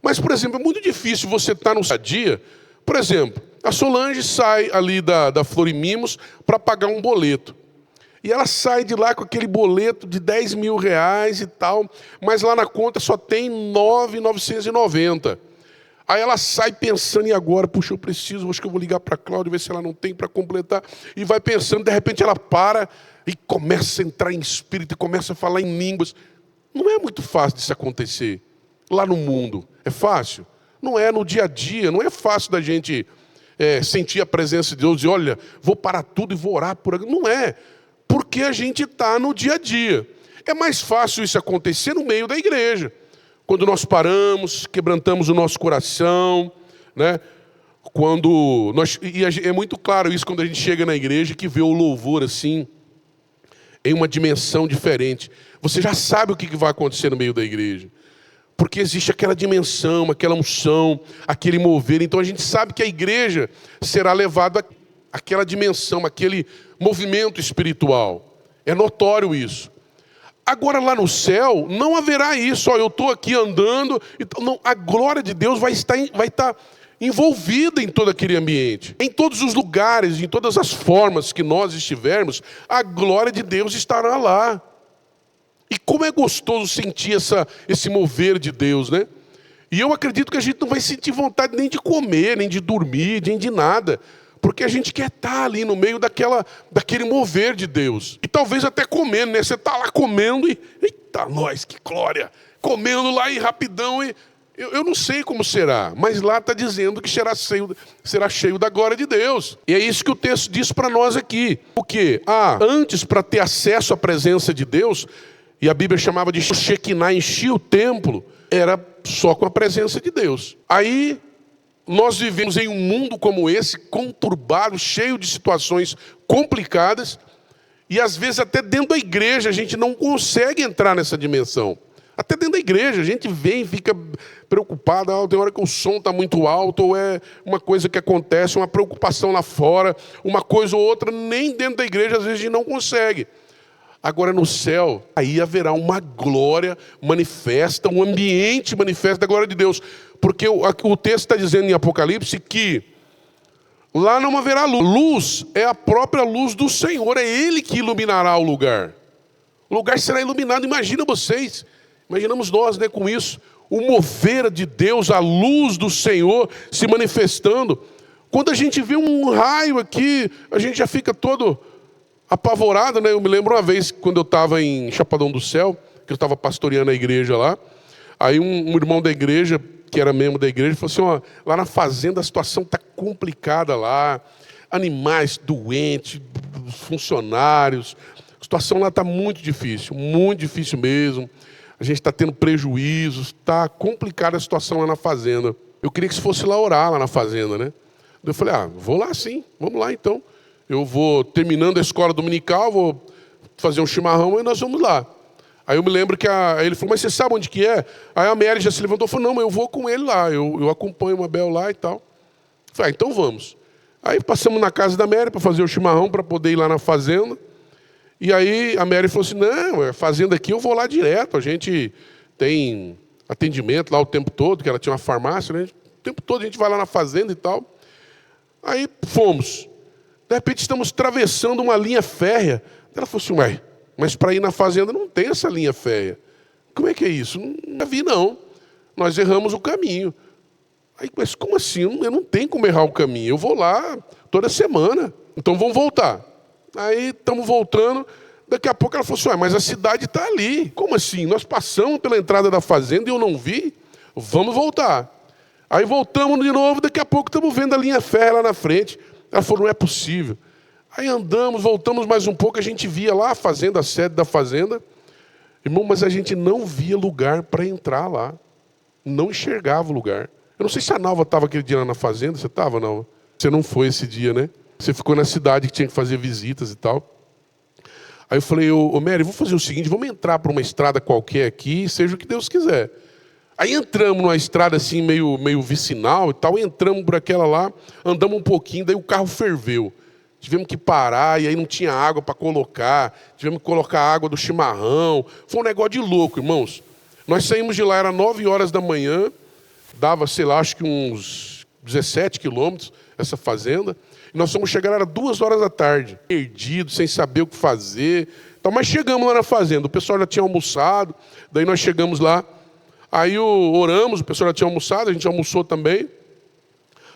A: Mas, por exemplo, é muito difícil você estar no dia a dia. Por exemplo, a Solange sai ali da Florimimos para pagar um boleto. E ela sai de lá com aquele boleto de 10 mil reais e tal, mas lá na conta só tem 9.990. Aí ela sai pensando, e agora? Puxa, eu preciso, acho que eu vou ligar para a Cláudia, ver se ela não tem para completar. E vai pensando, de repente ela para e começa a entrar em espírito, e começa a falar em línguas. Não é muito fácil disso acontecer lá no mundo. É fácil? Não é no dia a dia, não é fácil da gente sentir a presença de Deus e olha, vou parar tudo e vou orar por aqui. Não é, porque a gente está no dia a dia. É mais fácil isso acontecer no meio da igreja. Quando nós paramos, quebrantamos o nosso coração, né? E é muito claro isso quando a gente chega na igreja, que vê o louvor assim, em uma dimensão diferente. Você já sabe o que vai acontecer no meio da igreja. Porque existe aquela dimensão, aquela unção, aquele mover. Então a gente sabe que a igreja será levada àquela dimensão, aquele movimento espiritual. É notório isso. Agora lá no céu não haverá isso. Ó, eu estou aqui andando. Então, não, a glória de Deus vai estar envolvida em todo aquele ambiente. Em todos os lugares, em todas as formas que nós estivermos, a glória de Deus estará lá. E como é gostoso sentir esse mover de Deus, né? E eu acredito que a gente não vai sentir vontade nem de comer, nem de dormir, nem de nada. Porque a gente quer estar ali no meio daquele mover de Deus. E talvez até comendo, né? Você está lá comendo e... Eita, nós, que glória! Comendo lá e rapidão. Eu não sei como será, mas lá está dizendo que será cheio da glória de Deus. E é isso que o texto diz para nós aqui. O quê? Antes, para ter acesso à presença de Deus, e a Bíblia chamava de Shekinah, enchia o templo, era só com a presença de Deus. Aí... nós vivemos em um mundo como esse, conturbado, cheio de situações complicadas, e às vezes até dentro da igreja a gente não consegue entrar nessa dimensão. Até dentro da igreja a gente vem e fica preocupado, tem hora que o som está muito alto, ou é uma coisa que acontece, uma preocupação lá fora, uma coisa ou outra, nem dentro da igreja às vezes a gente não consegue. Agora no céu, aí haverá uma glória manifesta, um ambiente manifesto da glória de Deus. Porque o texto está dizendo em Apocalipse que lá não haverá luz. Luz é a própria luz do Senhor, é Ele que iluminará o lugar. O lugar será iluminado, imagina vocês, imaginamos nós, né, com isso. O mover de Deus, a luz do Senhor se manifestando. Quando a gente vê um raio aqui, a gente já fica todo... apavorado, né? Eu me lembro uma vez, quando eu estava em Chapadão do Céu, que eu estava pastoreando a igreja lá, aí um irmão da igreja, que era membro da igreja, falou assim, ó, lá na fazenda a situação está complicada lá, animais doentes, funcionários, a situação lá está muito difícil mesmo, a gente está tendo prejuízos, está complicada a situação lá na fazenda. Eu queria que você fosse lá orar lá na fazenda, né? Eu falei, vou lá sim, vamos lá então. Eu vou, terminando a escola dominical, vou fazer um chimarrão e nós vamos lá. Aí eu me lembro que aí ele falou, mas você sabe onde que é? Aí a Mary já se levantou e falou, não, mas eu vou com ele lá, eu acompanho o Abel lá e tal. Eu falei, então vamos. Aí passamos na casa da Mary para fazer o chimarrão, para poder ir lá na fazenda. E aí a Mary falou assim, não, a fazenda aqui eu vou lá direto, a gente tem atendimento lá o tempo todo, que ela tinha uma farmácia, né? O tempo todo a gente vai lá na fazenda e tal. Aí fomos. De repente estamos atravessando uma linha férrea. Ela falou assim, ué, mas para ir na fazenda não tem essa linha férrea. Como é que é isso? Não vi não. Nós erramos o caminho. Aí, mas como assim? Eu não tenho como errar o caminho. Eu vou lá toda semana. Então vamos voltar. Aí estamos voltando. Daqui a pouco ela falou assim, mas a cidade está ali. Como assim? Nós passamos pela entrada da fazenda e eu não vi? Vamos voltar. Aí voltamos de novo, daqui a pouco estamos vendo a linha férrea lá na frente. Ela falou, não é possível. Aí andamos, voltamos mais um pouco, a gente via lá a fazenda, a sede da fazenda. Irmão, mas a gente não via lugar para entrar lá. Não enxergava o lugar. Eu não sei se a Nalva estava aquele dia lá na fazenda. Você estava, Nalva? Você não foi esse dia, né? Você ficou na cidade que tinha que fazer visitas e tal. Aí eu falei, ô Mary, vamos fazer o seguinte, vamos entrar por uma estrada qualquer aqui, seja o que Deus quiser. Aí entramos numa estrada assim, meio vicinal e tal, entramos por aquela lá, andamos um pouquinho, daí o carro ferveu. Tivemos que parar, e aí não tinha água para colocar, tivemos que colocar água do chimarrão. Foi um negócio de louco, irmãos. Nós saímos de lá, era 9 horas da manhã, dava, sei lá, acho que uns 17 quilômetros, essa fazenda. E nós fomos chegar, era 2 horas da tarde, perdidos, sem saber o que fazer. Então, mas chegamos lá na fazenda, o pessoal já tinha almoçado, daí nós chegamos lá. Aí oramos, o pessoal já tinha almoçado, a gente almoçou também.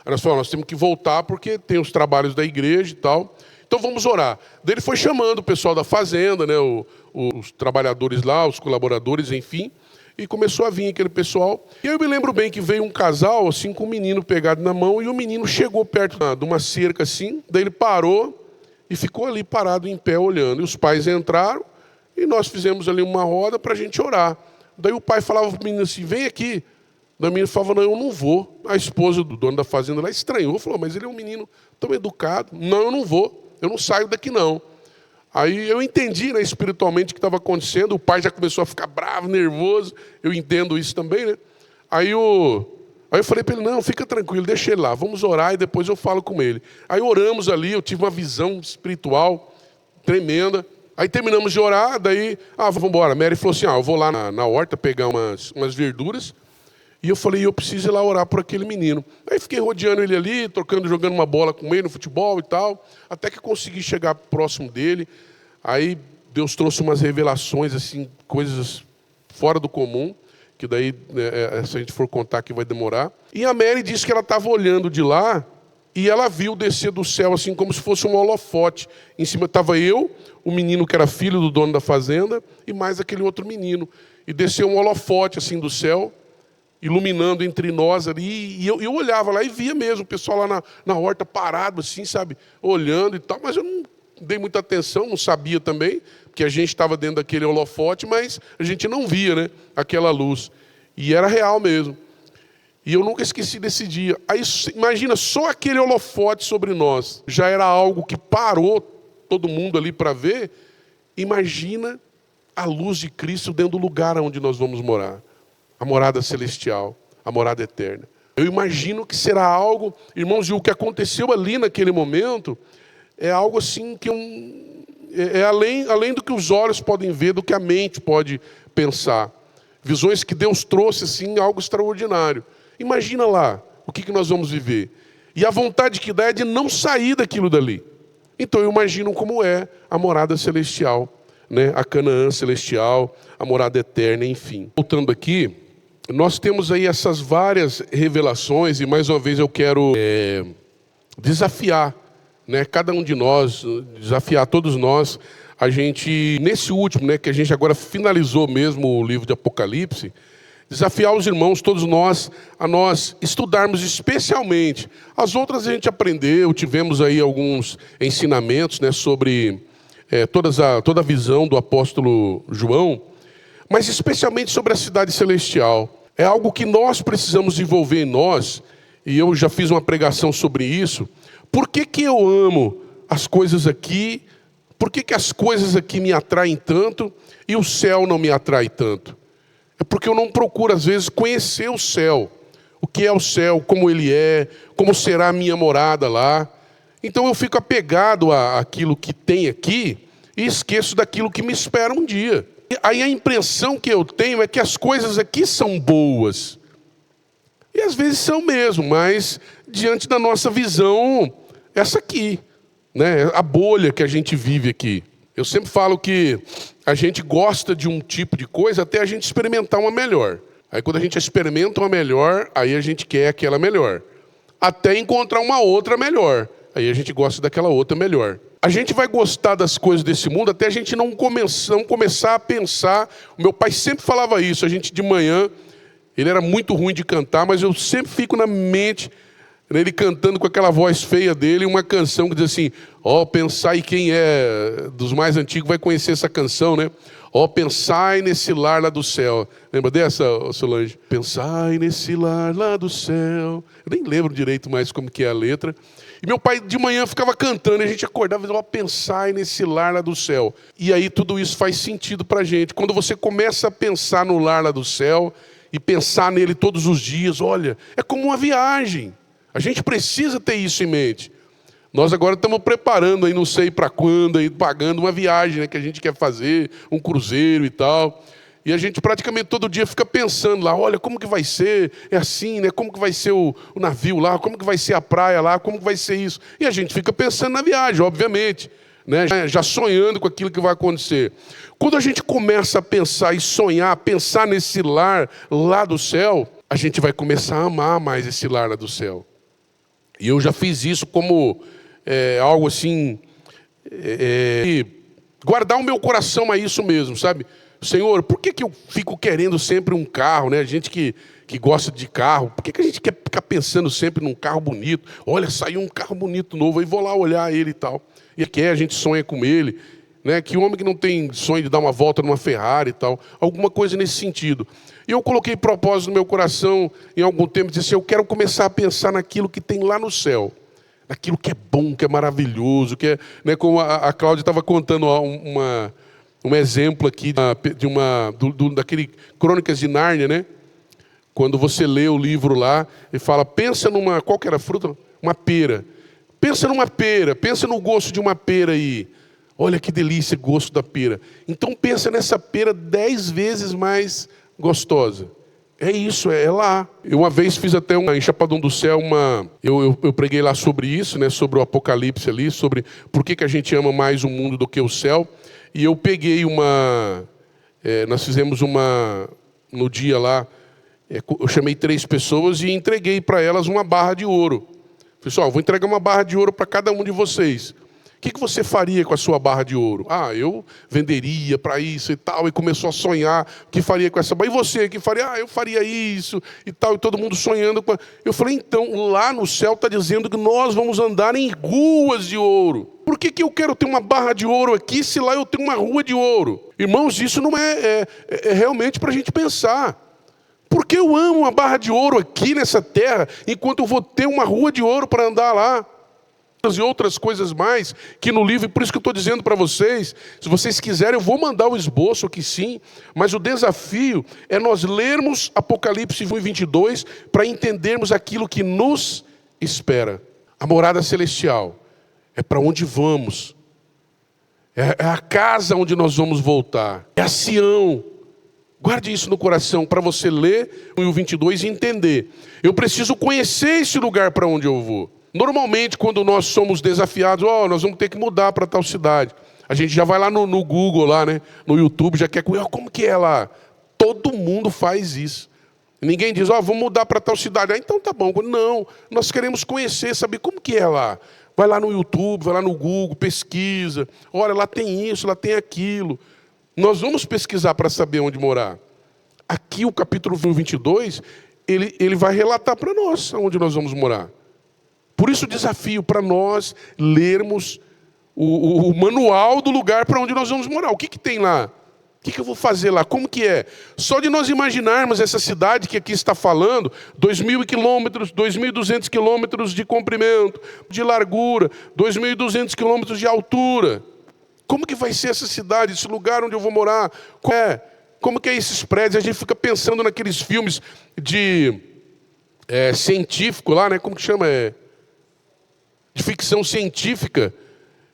A: Aí nós falamos, nós temos que voltar porque tem os trabalhos da igreja e tal. Então vamos orar. Daí ele foi chamando o pessoal da fazenda, né, os trabalhadores lá, os colaboradores, enfim. E começou a vir aquele pessoal. E eu me lembro bem que veio um casal, assim, com um menino pegado na mão. E o menino chegou perto de uma cerca, assim. Daí ele parou e ficou ali parado em pé, olhando. E os pais entraram e nós fizemos ali uma roda para a gente orar. Daí o pai falava para o menino assim, vem aqui. Daí o menino falava, não, eu não vou. A esposa do dono da fazenda lá estranhou, falou, mas ele é um menino tão educado. Não, eu não vou, eu não saio daqui não. Aí eu entendi, né, espiritualmente o que estava acontecendo. O pai já começou a ficar bravo, nervoso. Eu entendo isso também, né? Aí eu falei para ele, não, fica tranquilo, deixa ele lá. Vamos orar e depois eu falo com ele. Aí oramos ali, eu tive uma visão espiritual tremenda. Aí terminamos de orar, daí, vamos embora. A Mary falou assim, eu vou lá na horta pegar umas verduras. E eu falei, eu preciso ir lá orar por aquele menino. Aí fiquei rodeando ele ali, jogando uma bola com ele no futebol e tal, até que consegui chegar próximo dele. Aí Deus trouxe umas revelações, assim, coisas fora do comum, que daí, se a gente for contar aqui vai demorar. E a Mary disse que ela estava olhando de lá, e ela viu descer do céu, assim, como se fosse um holofote. Em cima estava eu, o menino que era filho do dono da fazenda, e mais aquele outro menino. E desceu um holofote, assim, do céu, iluminando entre nós ali, e eu olhava lá e via mesmo o pessoal lá na horta parado assim, sabe, olhando e tal, mas eu não dei muita atenção, não sabia também, porque a gente estava dentro daquele holofote, mas a gente não via, né, aquela luz, e era real mesmo. E eu nunca esqueci desse dia. Aí imagina, só aquele holofote sobre nós, já era algo que parou todo mundo ali para ver. Imagina a luz de Cristo dentro do lugar onde nós vamos morar. A morada celestial, a morada eterna. Eu imagino que será algo, irmãos, e o que aconteceu ali naquele momento é algo assim que é além do que os olhos podem ver, do que a mente pode pensar. Visões que Deus trouxe, assim, algo extraordinário. Imagina lá o que nós vamos viver. E a vontade que dá é de não sair daquilo dali. Então eu imagino como é a morada celestial, né? A Canaã celestial, a morada eterna, enfim. Voltando aqui, nós temos aí essas várias revelações, e mais uma vez eu quero desafiar, né, cada um de nós, desafiar todos nós, a gente, nesse último, né, que a gente agora finalizou mesmo o livro de Apocalipse, desafiar os irmãos, todos nós, a nós estudarmos especialmente. As outras a gente aprendeu, tivemos aí alguns ensinamentos, né, sobre toda a visão do apóstolo João, mas especialmente sobre a cidade celestial. É algo que nós precisamos desenvolver em nós, e eu já fiz uma pregação sobre isso. Por que que eu amo as coisas aqui? Por que que as coisas aqui me atraem tanto e o céu não me atrai tanto? É porque eu não procuro, às vezes, conhecer o céu. O que é o céu, como ele é, como será a minha morada lá. Então eu fico apegado àquilo que tem aqui e esqueço daquilo que me espera um dia. Aí a impressão que eu tenho é que as coisas aqui são boas. E às vezes são mesmo, mas diante da nossa visão, essa aqui, né? A bolha que a gente vive aqui. Eu sempre falo que a gente gosta de um tipo de coisa até a gente experimentar uma melhor. Aí quando a gente experimenta uma melhor, aí a gente quer aquela melhor. Até encontrar uma outra melhor. Aí a gente gosta daquela outra melhor. A gente vai gostar das coisas desse mundo até a gente não começar a pensar. O meu pai sempre falava isso. A gente de manhã, ele era muito ruim de cantar, mas eu sempre fico na mente, né, ele cantando com aquela voz feia dele, uma canção que diz assim, ó, pensai, quem é dos mais antigos vai conhecer essa canção, né? Ó, pensai nesse lar lá do céu. Lembra dessa, Solange? Pensai nesse lar lá do céu. Eu nem lembro direito mais como que é a letra. E meu pai de manhã ficava cantando, e a gente acordava e dizia, ó, pensai nesse lar lá do céu. E aí tudo isso faz sentido pra gente. Quando você começa a pensar no lar lá do céu, e pensar nele todos os dias, olha, é como uma viagem. A gente precisa ter isso em mente. Nós agora estamos preparando aí, não sei para quando, aí, pagando uma viagem, né, que a gente quer fazer, um cruzeiro e tal. E a gente praticamente todo dia fica pensando lá, olha, como que vai ser? É assim, né? Como que vai ser o navio lá? Como que vai ser a praia lá? Como que vai ser isso? E a gente fica pensando na viagem, obviamente, né? Já sonhando com aquilo que vai acontecer. Quando a gente começa a pensar e sonhar, pensar nesse lar lá do céu, a gente vai começar a amar mais esse lar lá do céu. E eu já fiz isso como algo assim, guardar o meu coração a isso mesmo, sabe? Senhor, por que que eu fico querendo sempre um carro, né? A gente que gosta de carro, por que que a gente quer ficar pensando sempre num carro bonito? Olha, saiu um carro bonito novo, aí vou lá olhar ele e tal. E a gente sonha com ele, né? Que homem que não tem sonho de dar uma volta numa Ferrari e tal, alguma coisa nesse sentido. E eu coloquei propósito no meu coração em algum tempo, disse assim, eu quero começar a pensar naquilo que tem lá no céu. Naquilo que é bom, que é maravilhoso, que é, né, como a Cláudia estava contando um exemplo aqui daquele Crônicas de Nárnia, né? Quando você lê o livro lá e fala, pensa numa, qual que era a fruta? Uma pera. Pensa numa pera, pensa no gosto de uma pera aí. Olha que delícia o gosto da pera. Então pensa nessa pera 10 vezes mais gostosa. É isso, é lá. Eu uma vez fiz até em Chapadão do Céu eu preguei lá sobre isso, né? Sobre o Apocalipse ali, sobre por que a gente ama mais o mundo do que o céu. E eu peguei nós fizemos no dia lá, eu chamei 3 pessoas e entreguei para elas uma barra de ouro. Pessoal, vou entregar uma barra de ouro para cada um de vocês. O que você faria com a sua barra de ouro? Ah, eu venderia para isso e tal. E começou a sonhar o que faria com essa barra. E você, o que faria? Ah, eu faria isso e tal. E todo mundo sonhando. Eu falei, então, lá no céu está dizendo que nós vamos andar em ruas de ouro. Por que que eu quero ter uma barra de ouro aqui se lá eu tenho uma rua de ouro? Irmãos, isso não é realmente para a gente pensar. Por que eu amo uma barra de ouro aqui nessa terra, enquanto eu vou ter uma rua de ouro para andar lá? E outras coisas mais que no livro, por isso que eu estou dizendo para vocês, se vocês quiserem eu vou mandar o esboço aqui sim, mas o desafio é nós lermos Apocalipse 1 e 22 para entendermos aquilo que nos espera. A morada celestial é para onde vamos, é a casa onde nós vamos voltar, é a Sião. Guarde isso no coração para você ler o 22 e entender. Eu preciso conhecer esse lugar para onde eu vou. Normalmente, quando nós somos desafiados, nós vamos ter que mudar para tal cidade. A gente já vai lá no Google, lá, né? No YouTube, já quer conhecer, como que é lá? Todo mundo faz isso. Ninguém diz, vamos mudar para tal cidade. Então tá bom. Não, nós queremos conhecer, saber como que é lá. Vai lá no YouTube, vai lá no Google, pesquisa. Olha, lá tem isso, lá tem aquilo. Nós vamos pesquisar para saber onde morar. Aqui o capítulo 22, ele vai relatar para nós onde nós vamos morar. Por isso o desafio para nós lermos o manual do lugar para onde nós vamos morar. O que tem lá? O que eu vou fazer lá? Como que é? Só de nós imaginarmos essa cidade que aqui está falando, 2.000 quilômetros, 2.200 quilômetros de comprimento, de largura, 2.200 quilômetros de altura. Como que vai ser essa cidade, esse lugar onde eu vou morar? Como que é esses prédios? A gente fica pensando naqueles filmes de científico lá, né? Como que chama? De ficção científica.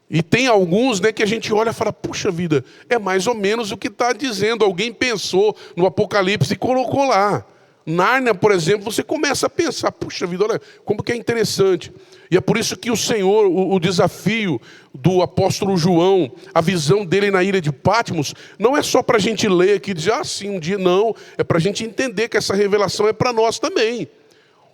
A: E tem alguns, né, que a gente olha e fala, puxa vida, é mais ou menos o que está dizendo. Alguém pensou no Apocalipse e colocou lá. Nárnia, por exemplo, você começa a pensar, puxa vida, olha como que é interessante. E é por isso que o Senhor, o desafio do apóstolo João, a visão dele na ilha de Patmos, não é só para a gente ler aqui e dizer, sim, um dia, não. É para a gente entender que essa revelação é para nós também.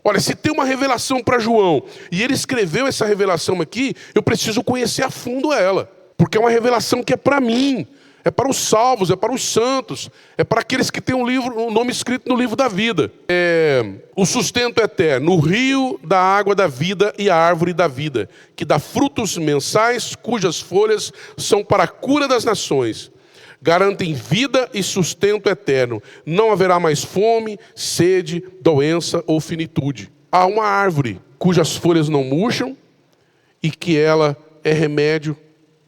A: Olha, se tem uma revelação para João, e ele escreveu essa revelação aqui, eu preciso conhecer a fundo ela. Porque é uma revelação que é para mim, é para os salvos, é para os santos, é para aqueles que têm o nome escrito no livro da vida. O sustento eterno, o rio da água da vida e a árvore da vida, que dá frutos mensais, cujas folhas são para a cura das nações. Garantem vida e sustento eterno. Não haverá mais fome, sede, doença ou finitude. Há uma árvore cujas folhas não murcham e que ela é remédio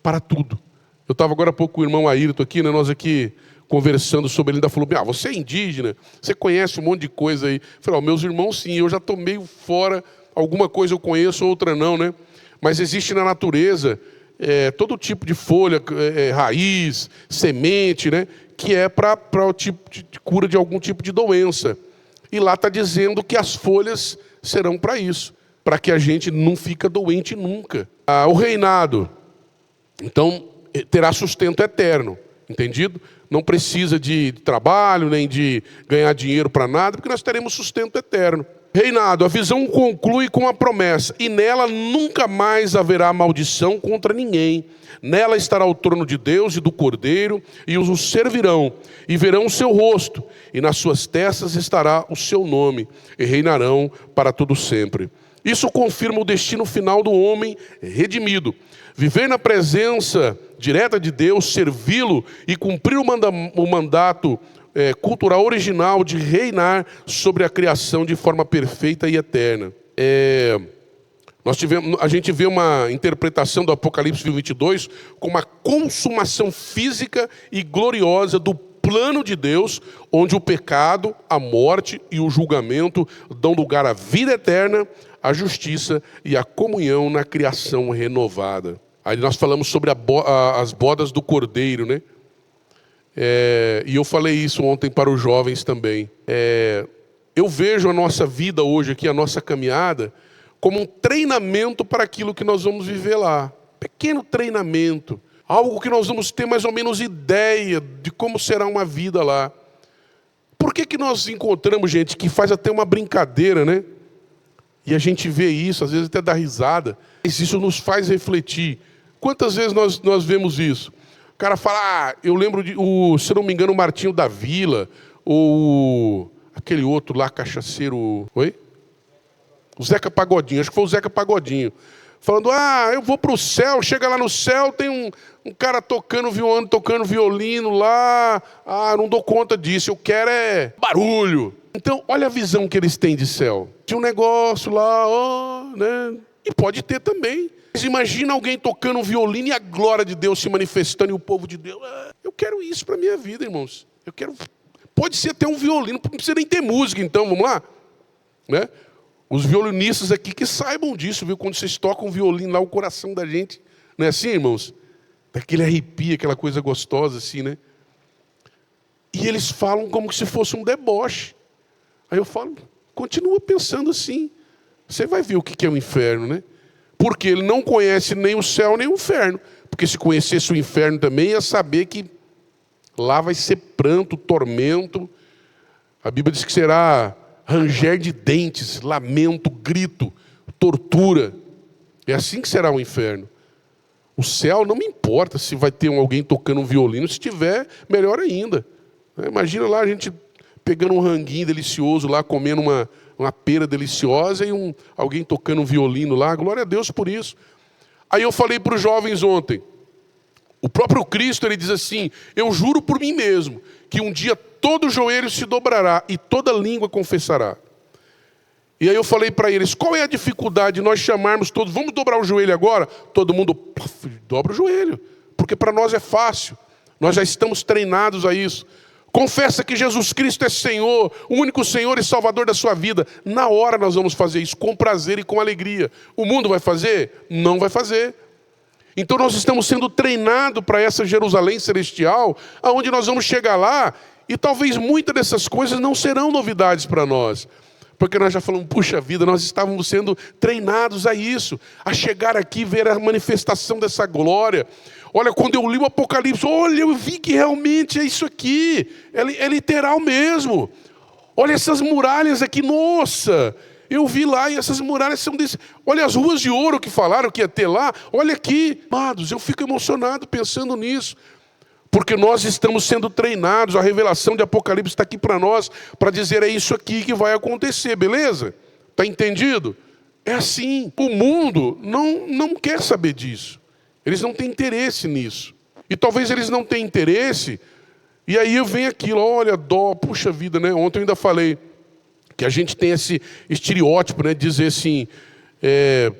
A: para tudo. Eu estava agora há pouco com o irmão Ayrton aqui, né? Nós aqui conversando sobre ele, ainda falou, você é indígena, você conhece um monte de coisa aí. Eu falei, meus irmãos sim, eu já estou meio fora, alguma coisa eu conheço, outra não, né? Mas existe na natureza todo tipo de folha, raiz, semente, né? Que é para o tipo de cura de algum tipo de doença. E lá está dizendo que as folhas serão para isso, para que a gente não fica doente nunca. O reinado, então, terá sustento eterno, entendido? Não precisa de trabalho, nem de ganhar dinheiro para nada, porque nós teremos sustento eterno. Reinado, a visão conclui com a promessa, e nela nunca mais haverá maldição contra ninguém. Nela estará o trono de Deus e do Cordeiro, e os servirão, e verão o seu rosto, e nas suas testas estará o seu nome, e reinarão para todo sempre. Isso confirma o destino final do homem redimido. Viver na presença direta de Deus, servi-lo e cumprir o mandato cultural original de reinar sobre a criação de forma perfeita e eterna. A gente vê uma interpretação do Apocalipse 22 como a consumação física e gloriosa do plano de Deus, onde o pecado, a morte e o julgamento dão lugar à vida eterna, à justiça e à comunhão na criação renovada. Aí nós falamos sobre as bodas do Cordeiro, né? E eu falei isso ontem para os jovens também. Eu vejo a nossa vida hoje aqui, a nossa caminhada, como um treinamento para aquilo que nós vamos viver lá. Pequeno treinamento. Algo que nós vamos ter mais ou menos ideia de como será uma vida lá. Por que nós encontramos gente que faz até uma brincadeira, né? E a gente vê isso, às vezes até dá risada. Mas isso nos faz refletir. Quantas vezes nós vemos isso? O cara fala, eu lembro se não me engano, o Martinho da Vila, ou aquele outro lá, cachaceiro, oi? O Zeca Pagodinho, acho que foi o Zeca Pagodinho. Falando, eu vou para o céu, chega lá no céu, tem um cara tocando violino lá, não dou conta disso, eu quero barulho. Então, olha a visão que eles têm de céu. Tinha um negócio lá, né? E pode ter também. Mas imagina alguém tocando um violino e a glória de Deus se manifestando e o povo de Deus. Eu quero isso para a minha vida, irmãos. Pode ser até um violino, não precisa nem ter música, então, vamos lá? Né? Os violinistas aqui que saibam disso, viu? Quando vocês tocam um violino lá, o coração da gente, não é assim, irmãos? Daquele arrepio, aquela coisa gostosa assim, né? E eles falam como se fosse um deboche. Aí eu falo, continua pensando assim. Você vai ver o que é o inferno, né? Porque ele não conhece nem o céu nem o inferno. Porque se conhecesse o inferno também, ia saber que lá vai ser pranto, tormento. A Bíblia diz que será ranger de dentes, lamento, grito, tortura. É assim que será o inferno. O céu não me importa se vai ter alguém tocando um violino. Se tiver, melhor ainda. Imagina lá a gente pegando um ranguinho delicioso lá, comendo uma pera deliciosa e alguém tocando um violino lá. Glória a Deus por isso. Aí eu falei para os jovens ontem, O próprio Cristo, ele diz assim: eu juro por mim mesmo, que um dia todo joelho se dobrará e toda língua confessará. E aí eu falei para eles: qual é a dificuldade de nós chamarmos todos, vamos dobrar o joelho agora? Todo mundo dobra o joelho, porque para nós é fácil, nós já estamos treinados a isso. Confessa que Jesus Cristo é Senhor, o único Senhor e Salvador da sua vida. Na hora nós vamos fazer isso, com prazer e com alegria. O mundo vai fazer? Não vai fazer. Então nós estamos sendo treinados para essa Jerusalém celestial, aonde nós vamos chegar lá, e talvez muitas dessas coisas não serão novidades para nós. Porque nós já falamos, puxa vida, nós estávamos sendo treinados a isso, a chegar aqui e ver a manifestação dessa glória. Olha, quando eu li o Apocalipse, olha, eu vi que realmente é isso aqui, é literal mesmo. Olha essas muralhas aqui, nossa, eu vi lá e essas muralhas são desse. Olha as ruas de ouro que falaram que ia ter lá, olha aqui. Amados, eu fico emocionado pensando nisso. Porque nós estamos sendo treinados, a revelação de Apocalipse está aqui para nós, para dizer é isso aqui que vai acontecer, beleza? Está entendido? É assim, o mundo não quer saber disso. Eles não têm interesse nisso. E talvez eles não tenham interesse, e aí eu venho aquilo, olha, dó, puxa vida, né? Ontem eu ainda falei que a gente tem esse estereótipo, né? De dizer assim,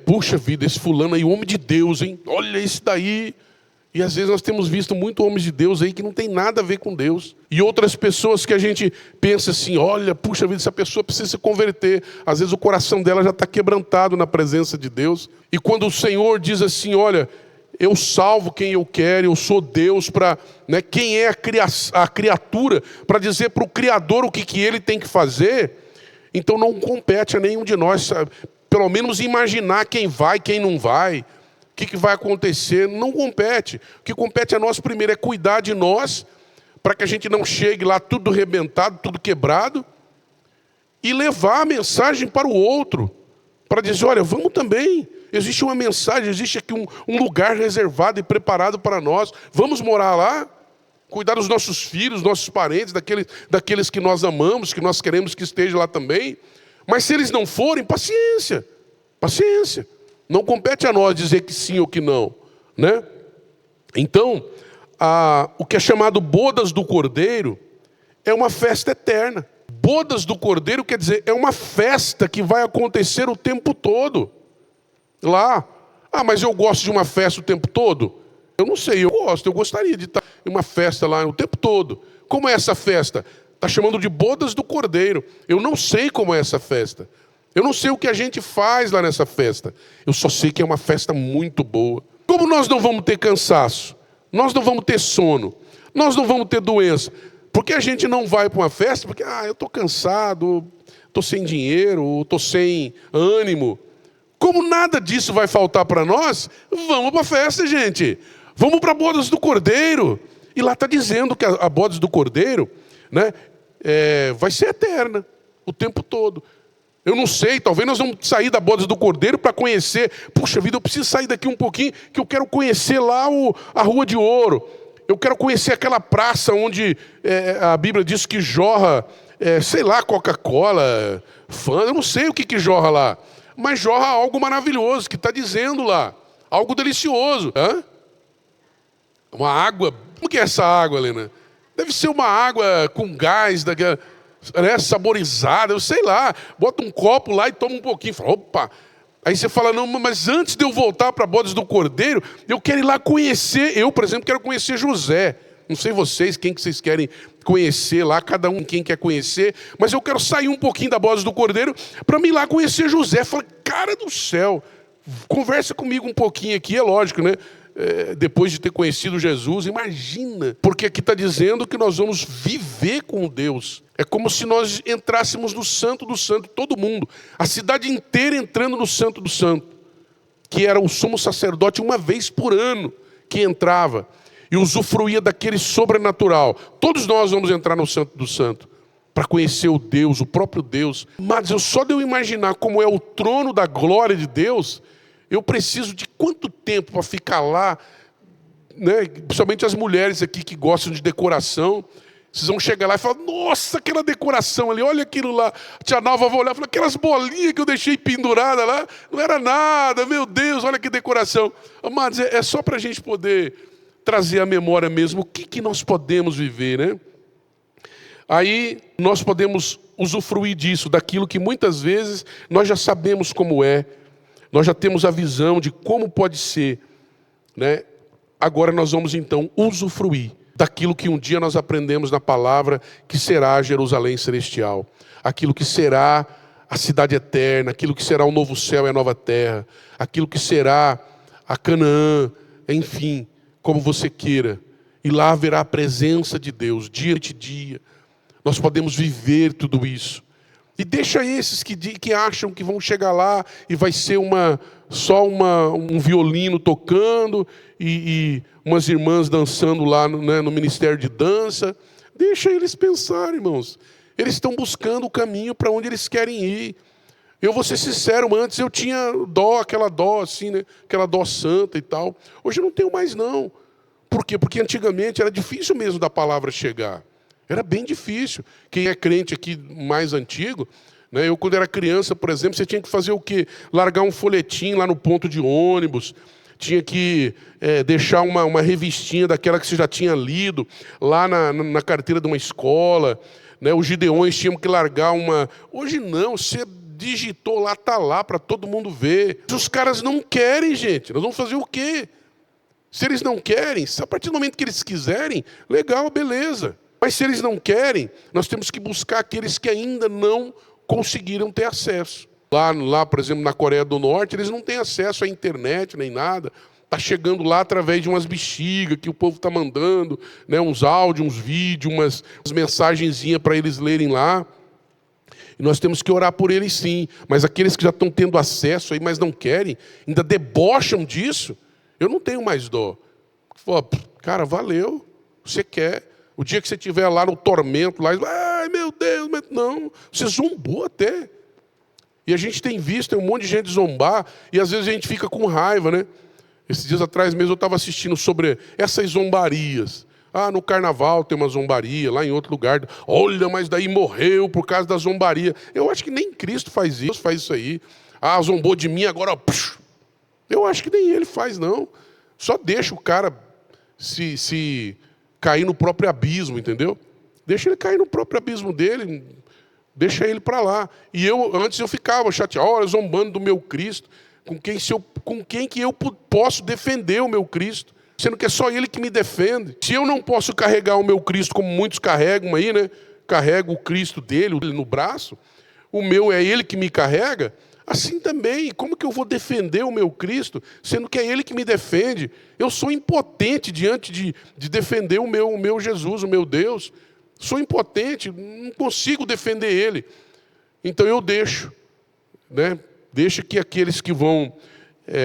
A: puxa vida, esse fulano aí, homem de Deus, hein? Olha esse daí. E às vezes nós temos visto muito homens de Deus aí que não tem nada a ver com Deus. E outras pessoas que a gente pensa assim, olha, puxa vida, essa pessoa precisa se converter. Às vezes o coração dela já está quebrantado na presença de Deus. E quando o Senhor diz assim, olha, eu salvo quem eu quero, eu sou Deus para, né, quem é a criatura, para dizer para o Criador o que ele tem que fazer, então não compete a nenhum de nós, sabe? Pelo menos imaginar quem vai, quem não vai. O que vai acontecer? Não compete. O que compete a nós primeiro é cuidar de nós, para que a gente não chegue lá tudo arrebentado, tudo quebrado, e levar a mensagem para o outro, para dizer, olha, vamos também. Existe uma mensagem, existe aqui um lugar reservado e preparado para nós. Vamos morar lá, cuidar dos nossos filhos, nossos parentes, daqueles que nós amamos, que nós queremos que estejam lá também. Mas se eles não forem, paciência, paciência. Não compete a nós dizer que sim ou que não, né? Então, o que é chamado bodas do Cordeiro é uma festa eterna. Bodas do Cordeiro quer dizer, é uma festa que vai acontecer o tempo todo. Lá. Ah, mas eu gosto de uma festa o tempo todo? Eu não sei, eu gostaria de estar em uma festa lá o tempo todo. Como é essa festa? Está chamando de bodas do Cordeiro. Eu não sei como é essa festa. Eu não sei o que a gente faz lá nessa festa. Eu só sei que é uma festa muito boa. Como nós não vamos ter cansaço? Nós não vamos ter sono? Nós não vamos ter doença? Porque a gente não vai para uma festa porque eu estou cansado, estou sem dinheiro, estou sem ânimo. Como nada disso vai faltar para nós, vamos para a festa, gente. Vamos para a bodas do Cordeiro. E lá está dizendo que a bodas do Cordeiro, né, vai ser eterna, o tempo todo. Eu não sei, talvez nós vamos sair da bodas do Cordeiro para conhecer. Puxa vida, eu preciso sair daqui um pouquinho, que eu quero conhecer lá a Rua de Ouro. Eu quero conhecer aquela praça onde a Bíblia diz que jorra, sei lá, Coca-Cola, Fanta, eu não sei o que jorra lá. Mas jorra algo maravilhoso, que está dizendo lá. Algo delicioso. Hã? Uma água. Como que é essa água, Helena? Deve ser uma água com gás, daquela... saborizada, eu sei lá, bota um copo lá e toma um pouquinho, fala, opa, aí você fala, não, mas antes de eu voltar para bodas do Cordeiro, eu quero ir lá conhecer, eu, por exemplo, quero conhecer José, não sei vocês, quem que vocês querem conhecer lá, cada um quem quer conhecer, mas eu quero sair um pouquinho da bodas do Cordeiro, para me ir lá conhecer José, fala, cara do céu, conversa comigo um pouquinho aqui, é lógico, né? Depois de ter conhecido Jesus, imagina, porque aqui está dizendo que nós vamos viver com Deus. É como se nós entrássemos no Santo do Santo, todo mundo, a cidade inteira entrando no Santo do Santo, que era o sumo sacerdote uma vez por ano que entrava e usufruía daquele sobrenatural. Todos nós vamos entrar no Santo do Santo para conhecer o Deus, o próprio Deus. Mas só de eu imaginar como é o trono da glória de Deus, eu preciso de quanto tempo para ficar lá, né? Principalmente as mulheres aqui que gostam de decoração. Vocês vão chegar lá e falar, nossa, aquela decoração ali, olha aquilo lá. A tia Nalva vai olhar e falar, aquelas bolinhas que eu deixei pendurada lá, não era nada, meu Deus, olha que decoração. Amados, é só para a gente poder trazer à memória mesmo o que nós podemos viver, né? Aí nós podemos usufruir disso, daquilo que muitas vezes nós já sabemos como é, nós já temos a visão de como pode ser, né? Agora nós vamos então usufruir daquilo que um dia nós aprendemos na palavra, que será Jerusalém celestial, aquilo que será a cidade eterna, aquilo que será o novo céu e a nova terra, aquilo que será a Canaã, enfim, como você queira. E lá haverá a presença de Deus, dia de dia. Nós podemos viver tudo isso. E deixa esses que acham que vão chegar lá e vai ser só um violino tocando e umas irmãs dançando lá no ministério de dança. Deixa eles pensarem, irmãos. Eles estão buscando o caminho para onde eles querem ir. Eu vou ser sincero, antes eu tinha dó, aquela dó assim, né? Aquela dó santa e tal. Hoje eu não tenho mais não. Por quê? Porque antigamente era difícil mesmo da palavra chegar. Era bem difícil. Quem é crente aqui mais antigo, né? Eu quando era criança, por exemplo, você tinha que fazer o quê? Largar um folhetim lá no ponto de ônibus. Tinha que deixar uma revistinha daquela que você já tinha lido lá na carteira de uma escola. Né? Os gideões tinham que largar uma... Hoje não, você digitou lá, está lá para todo mundo ver. Os caras não querem, gente. Nós vamos fazer o quê? Se eles não querem, a partir do momento que eles quiserem, legal, beleza. Mas se eles não querem, nós temos que buscar aqueles que ainda não conseguiram ter acesso. Lá, por exemplo, na Coreia do Norte, eles não têm acesso à internet nem nada. Está chegando lá através de umas bexigas que o povo está mandando, né, uns áudios, uns vídeos, umas mensagenzinhas para eles lerem lá. E nós temos que orar por eles sim. Mas aqueles que já estão tendo acesso aí, mas não querem, ainda debocham disso, eu não tenho mais dó. Cara, valeu, você quer. O dia que você estiver lá no tormento, lá, ai meu Deus, mas não, você zombou até. E a gente tem visto, tem um monte de gente zombar, e às vezes a gente fica com raiva, né? Esses dias atrás mesmo eu estava assistindo sobre essas zombarias. Ah, no carnaval tem uma zombaria, lá em outro lugar. Olha, mas daí morreu por causa da zombaria. Eu acho que nem Cristo faz isso aí. Ah, zombou de mim, agora... Psh. Eu acho que nem ele faz, não. Só deixa o cara se cair no próprio abismo, entendeu? Deixa ele cair no próprio abismo dele, deixa ele para lá. E antes eu ficava chateado, olha, zombando do meu Cristo, com quem que eu posso defender o meu Cristo? Sendo que é só ele que me defende. Se eu não posso carregar o meu Cristo como muitos carregam aí, né? Carrego o Cristo dele no braço, o meu é ele que me carrega, assim também, como que eu vou defender o meu Cristo, sendo que é ele que me defende? Eu sou impotente diante de defender o meu Jesus, o meu Deus. Sou impotente, não consigo defender ele. Então eu deixo, né? Deixa que aqueles que vão...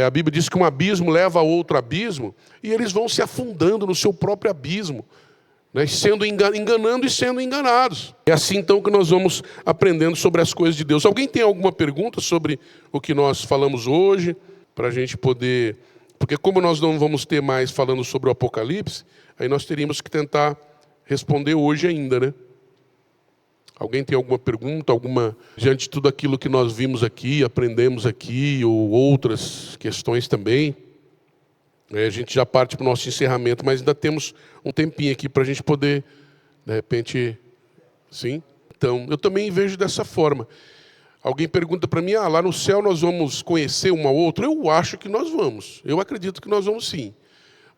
A: a Bíblia diz que um abismo leva a outro abismo, e eles vão se afundando no seu próprio abismo, né? Sendo enganando e sendo enganados. É assim então que nós vamos aprendendo sobre as coisas de Deus. Alguém tem alguma pergunta sobre o que nós falamos hoje? Para a gente poder... Porque como nós não vamos ter mais falando sobre o Apocalipse, aí nós teríamos que tentar responder hoje ainda, né? Alguém tem alguma pergunta, diante de tudo aquilo que nós vimos aqui, aprendemos aqui, ou outras questões também? A gente já parte para o nosso encerramento, mas ainda temos um tempinho aqui para a gente poder, de repente, sim? Então, eu também vejo dessa forma. Alguém pergunta para mim, lá no céu nós vamos conhecer um ao outro? Eu acho que nós vamos, eu acredito que nós vamos sim.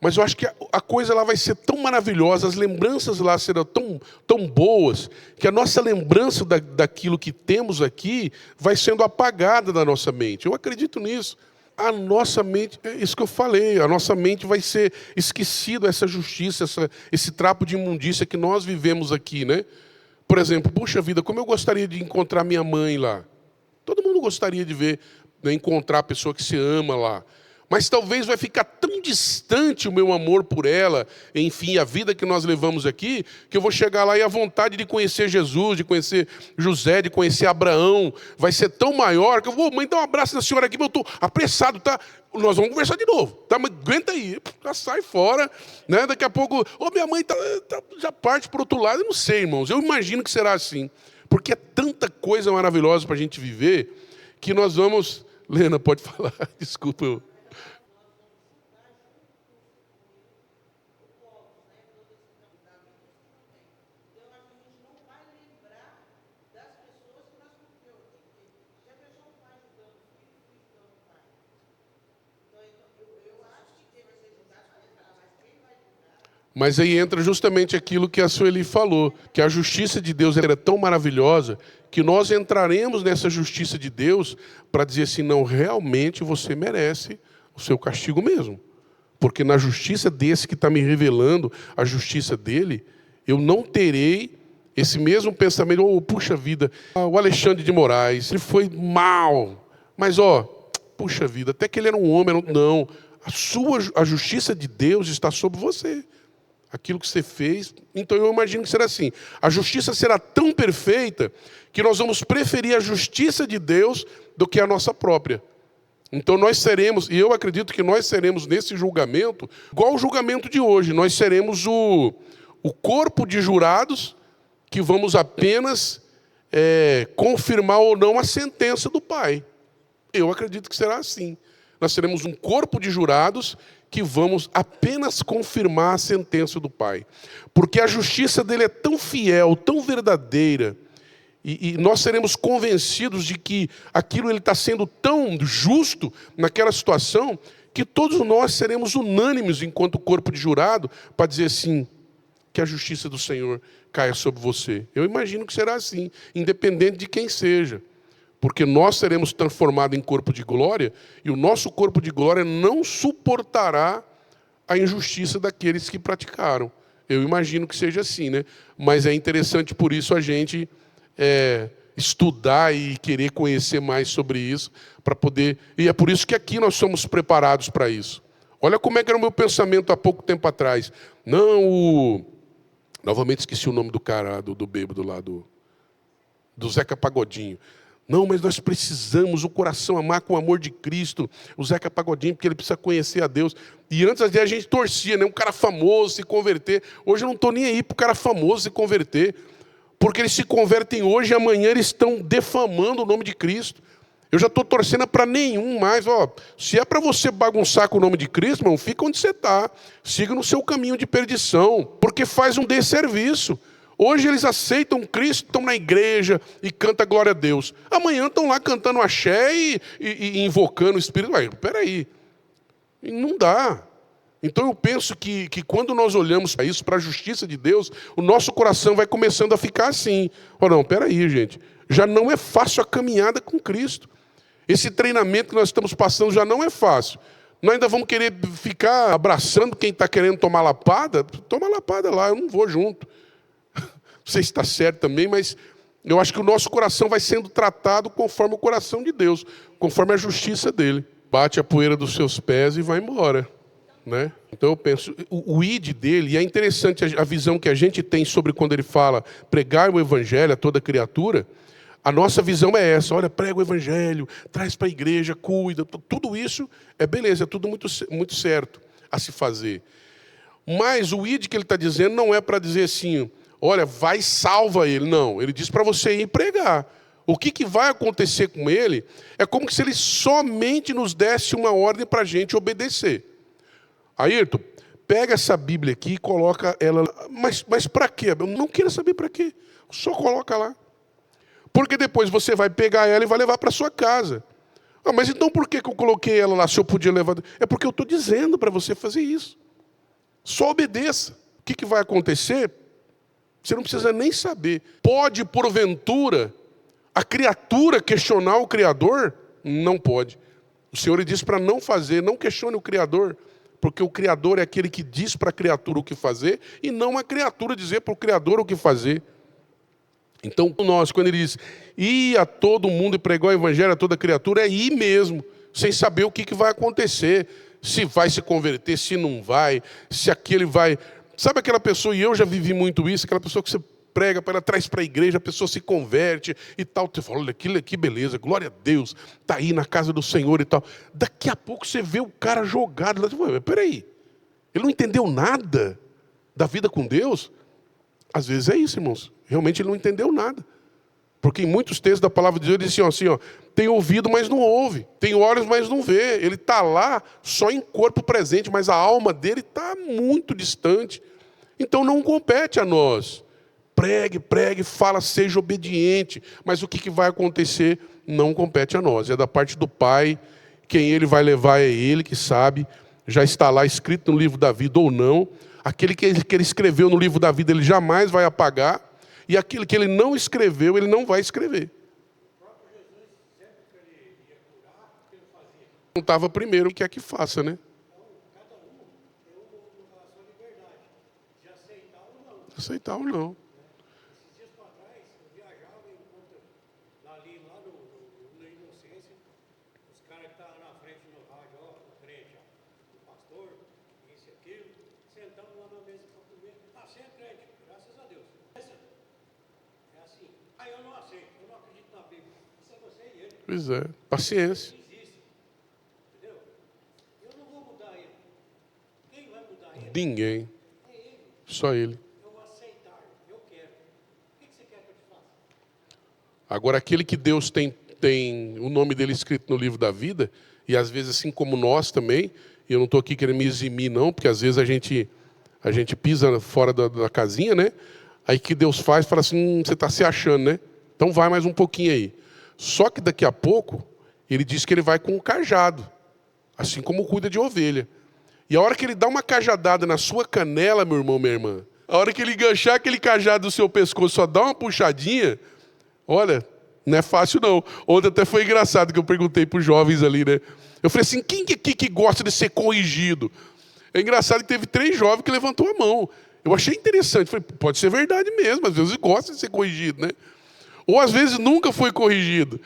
A: Mas eu acho que a coisa lá vai ser tão maravilhosa, as lembranças lá serão tão boas, que a nossa lembrança daquilo que temos aqui vai sendo apagada da nossa mente. Eu acredito nisso. A nossa mente, é isso que eu falei, a nossa mente vai ser esquecida, essa justiça, esse trapo de imundícia que nós vivemos aqui, né? Por exemplo, puxa vida, como eu gostaria de encontrar minha mãe lá. Todo mundo gostaria de ver, né, encontrar a pessoa que se ama lá. Mas talvez vai ficar tão distante o meu amor por ela, enfim, a vida que nós levamos aqui, que eu vou chegar lá e a vontade de conhecer Jesus, de conhecer José, de conhecer Abraão, vai ser tão maior que eu vou, mãe, dá um abraço na senhora aqui, eu estou apressado, tá? Nós vamos conversar de novo, tá? Mas aguenta aí, já sai fora, né? Daqui a pouco, minha mãe já parte para o outro lado, eu não sei, irmãos, eu imagino que será assim, porque é tanta coisa maravilhosa para a gente viver, que nós vamos... Lena, pode falar, desculpa eu... Mas aí entra justamente aquilo que a Sueli falou, que a justiça de Deus era tão maravilhosa que nós entraremos nessa justiça de Deus para dizer assim, não, realmente você merece o seu castigo mesmo. Porque na justiça desse que está me revelando, a justiça dele, eu não terei esse mesmo pensamento, oh, puxa vida, o Alexandre de Moraes, ele foi mal, mas puxa vida, até que ele era um homem, não, a justiça de Deus está sobre você. Aquilo que você fez, então eu imagino que será assim. A justiça será tão perfeita que nós vamos preferir a justiça de Deus do que a nossa própria. Então nós seremos, e eu acredito que nós seremos nesse julgamento, igual o julgamento de hoje, nós seremos o corpo de jurados que vamos apenas confirmar ou não a sentença do Pai. Eu acredito que será assim. Nós seremos um corpo de jurados que vamos apenas confirmar a sentença do Pai. Porque a justiça dele é tão fiel, tão verdadeira, e nós seremos convencidos de que aquilo ele está sendo tão justo naquela situação, que todos nós seremos unânimes enquanto corpo de jurado, para dizer assim, que a justiça do Senhor caia sobre você. Eu imagino que será assim, independente de quem seja. Porque nós seremos transformados em corpo de glória, e o nosso corpo de glória não suportará a injustiça daqueles que praticaram. Eu imagino que seja assim, né? Mas é interessante por isso a gente estudar e querer conhecer mais sobre isso, para poder... E é por isso que aqui nós somos preparados para isso. Olha como é que era o meu pensamento há pouco tempo atrás. Não, novamente esqueci o nome do cara, do bêbado lá, do Zeca Pagodinho. Não, mas nós precisamos o coração amar com o amor de Cristo. O Zeca Pagodinho, porque ele precisa conhecer a Deus. E antes a gente torcia, né? Um cara famoso se converter. Hoje eu não estou nem aí para o cara famoso se converter. Porque eles se convertem hoje e amanhã eles estão defamando o nome de Cristo. Eu já estou torcendo para nenhum mais. Se é para você bagunçar com o nome de Cristo, irmão, fica onde você está. Siga no seu caminho de perdição. Porque faz um desserviço. Hoje eles aceitam Cristo, estão na igreja e cantam glória a Deus. Amanhã estão lá cantando axé e invocando o Espírito. Peraí, não dá. Então eu penso que quando nós olhamos para isso, para a justiça de Deus, o nosso coração vai começando a ficar assim. Não, peraí, gente. Já não é fácil a caminhada com Cristo. Esse treinamento que nós estamos passando já não é fácil. Nós ainda vamos querer ficar abraçando quem está querendo tomar lapada? Toma lapada lá, eu não vou junto. Não sei se está certo também, mas eu acho que o nosso coração vai sendo tratado conforme o coração de Deus, conforme a justiça dele. Bate a poeira dos seus pés e vai embora. Né? Então eu penso, o id dele, e é interessante a visão que a gente tem sobre quando ele fala pregar o evangelho a toda criatura. A nossa visão é essa, olha, prega o evangelho, traz para a igreja, cuida, tudo isso é beleza, é tudo muito, muito certo a se fazer. Mas o id que ele está dizendo não é para dizer assim, olha, vai e salva ele. Não, ele diz para você ir pregar. O que vai acontecer com ele é como se ele somente nos desse uma ordem para a gente obedecer. Ayrton, pega essa Bíblia aqui e coloca ela lá. Mas para quê? Eu não quero saber para quê. Só coloca lá. Porque depois você vai pegar ela e vai levar para sua casa. Mas então por que eu coloquei ela lá se eu podia levar? É porque eu estou dizendo para você fazer isso. Só obedeça. O que vai acontecer? Você não precisa nem saber. Pode, porventura, a criatura questionar o Criador? Não pode. O Senhor diz para não fazer, não questione o Criador, porque o Criador é aquele que diz para a criatura o que fazer, e não a criatura dizer para o Criador o que fazer. Então, nós, quando ele diz, ir a todo mundo e pregar o evangelho a toda criatura, é ir mesmo, sem saber o que vai acontecer, se vai se converter, se não vai, se aquele vai... Sabe aquela pessoa, e eu já vivi muito isso, aquela pessoa que você prega, ela traz para a igreja, a pessoa se converte e tal. Você fala, olha, que beleza, glória a Deus, está aí na casa do Senhor e tal. Daqui a pouco você vê o cara jogado lá. Peraí, ele não entendeu nada da vida com Deus? Às vezes é isso, irmãos. Realmente ele não entendeu nada. Porque em muitos textos da palavra de Deus ele diz assim, tem ouvido, mas não ouve. Tem olhos, mas não vê. Ele está lá só em corpo presente, mas a alma dele está muito distante. Então não compete a nós. Pregue, fala, seja obediente. Mas o que vai acontecer não compete a nós. É da parte do Pai. Quem ele vai levar é ele que sabe. já está lá escrito no livro da vida ou não. Aquele que ele escreveu no livro da vida, ele jamais vai apagar. E aquele que ele não escreveu, ele não vai escrever. Não estava primeiro, o que é que faça, né? Aceitar ou não.
B: Esses dias para trás, eu viajava e lá na Inocência, os caras que estavam na frente no rádio, ó, na frente, ó, o pastor, isso e aquilo, sentamos lá na mesa para comer. Você é crente, graças a Deus. É assim. Aí eu não aceito, eu não acredito na Bíblia. Isso é você e ele.
A: Pois é, paciência.
B: Existe. Entendeu? Eu não vou mudar ele. Quem vai mudar ele?
A: Ninguém.
B: É ele.
A: Só ele. Agora, aquele que Deus tem o nome dele escrito no livro da vida, e às vezes assim como nós também, e eu não estou aqui querendo me eximir não, porque às vezes a gente pisa fora da casinha, né? Aí que Deus fala assim, você está se achando, né? Então vai mais um pouquinho aí. Só que daqui a pouco, ele diz que ele vai com um cajado, assim como cuida de ovelha. E a hora que ele dá uma cajadada na sua canela, meu irmão, minha irmã, a hora que ele enganchar aquele cajado do seu pescoço, só dá uma puxadinha, olha, não é fácil não. Ontem até foi engraçado que eu perguntei para os jovens ali, né? Eu falei assim, quem aqui que gosta de ser corrigido? É engraçado que teve 3 jovens que levantou a mão. Eu achei interessante. Falei, pode ser verdade mesmo, às vezes gosta de ser corrigido, né? Ou às vezes nunca foi corrigido.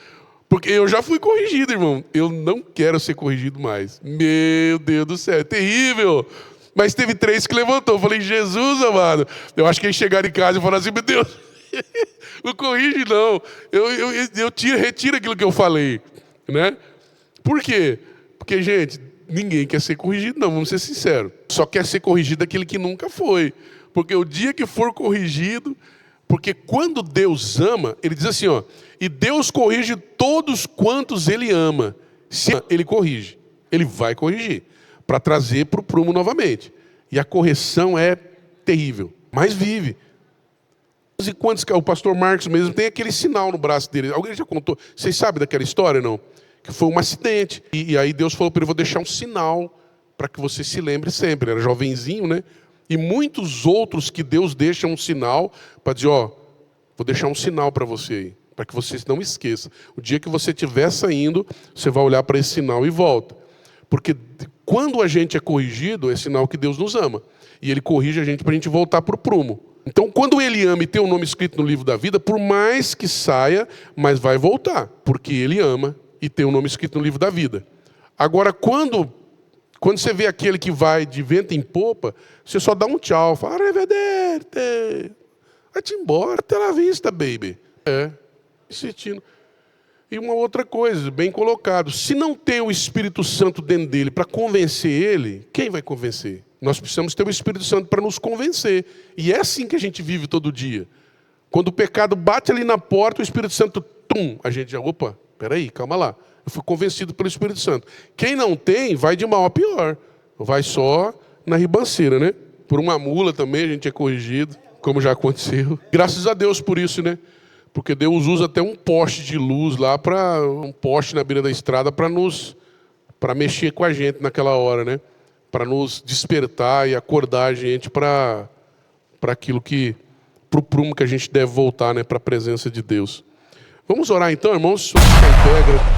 A: Porque eu já fui corrigido, irmão. Eu não quero ser corrigido mais. Meu Deus do céu, é terrível. Mas teve 3 que levantou. Eu falei, Jesus amado. Eu acho que eles chegaram em casa e falaram assim, meu Deus, não corrige não. Eu retiro aquilo que eu falei. Né? Por quê? Porque, gente, ninguém quer ser corrigido não, vamos ser sinceros. Só quer ser corrigido aquele que nunca foi. Porque o dia que for corrigido... Porque quando Deus ama, ele diz assim, ó, e Deus corrige todos quantos ele ama. Se ele corrige, ele vai corrigir, para trazer para o prumo novamente. E a correção é terrível, mas vive. E quantos, o pastor Marcos mesmo tem aquele sinal no braço dele. Alguém já contou? Vocês sabem daquela história, não? Que foi um acidente. E aí Deus falou para ele, vou deixar um sinal para que você se lembre sempre. Era jovenzinho, né? E muitos outros que Deus deixa um sinal para dizer, ó, vou deixar um sinal para você aí, para que você não esqueça. O dia que você estiver saindo, você vai olhar para esse sinal e volta. Porque quando a gente é corrigido, é sinal que Deus nos ama. E Ele corrige a gente para a gente voltar para o prumo. Então, quando Ele ama e tem o nome escrito no livro da vida, por mais que saia, mas vai voltar. Porque Ele ama e tem o nome escrito no livro da vida. Agora, quando você vê aquele que vai de vento em popa, você só dá um tchau, fala, arrivederci, vai-te embora, até la vista, baby. Insistindo. E uma outra coisa, bem colocado, se não tem o Espírito Santo dentro dele para convencer ele, quem vai convencer? Nós precisamos ter o Espírito Santo para nos convencer. E é assim que a gente vive todo dia. Quando o pecado bate ali na porta, o Espírito Santo, a gente já, opa, peraí, calma lá. Eu fui convencido pelo Espírito Santo. Quem não tem, vai de mal a pior. Vai só na ribanceira, né? Por uma mula também a gente é corrigido, como já aconteceu. Graças a Deus por isso, né? Porque Deus usa até um poste de luz lá, um poste na beira da estrada para mexer com a gente naquela hora, né? Para nos despertar e acordar a gente para aquilo para o prumo que a gente deve voltar, né? Para a presença de Deus. Vamos orar então, irmãos? Integra.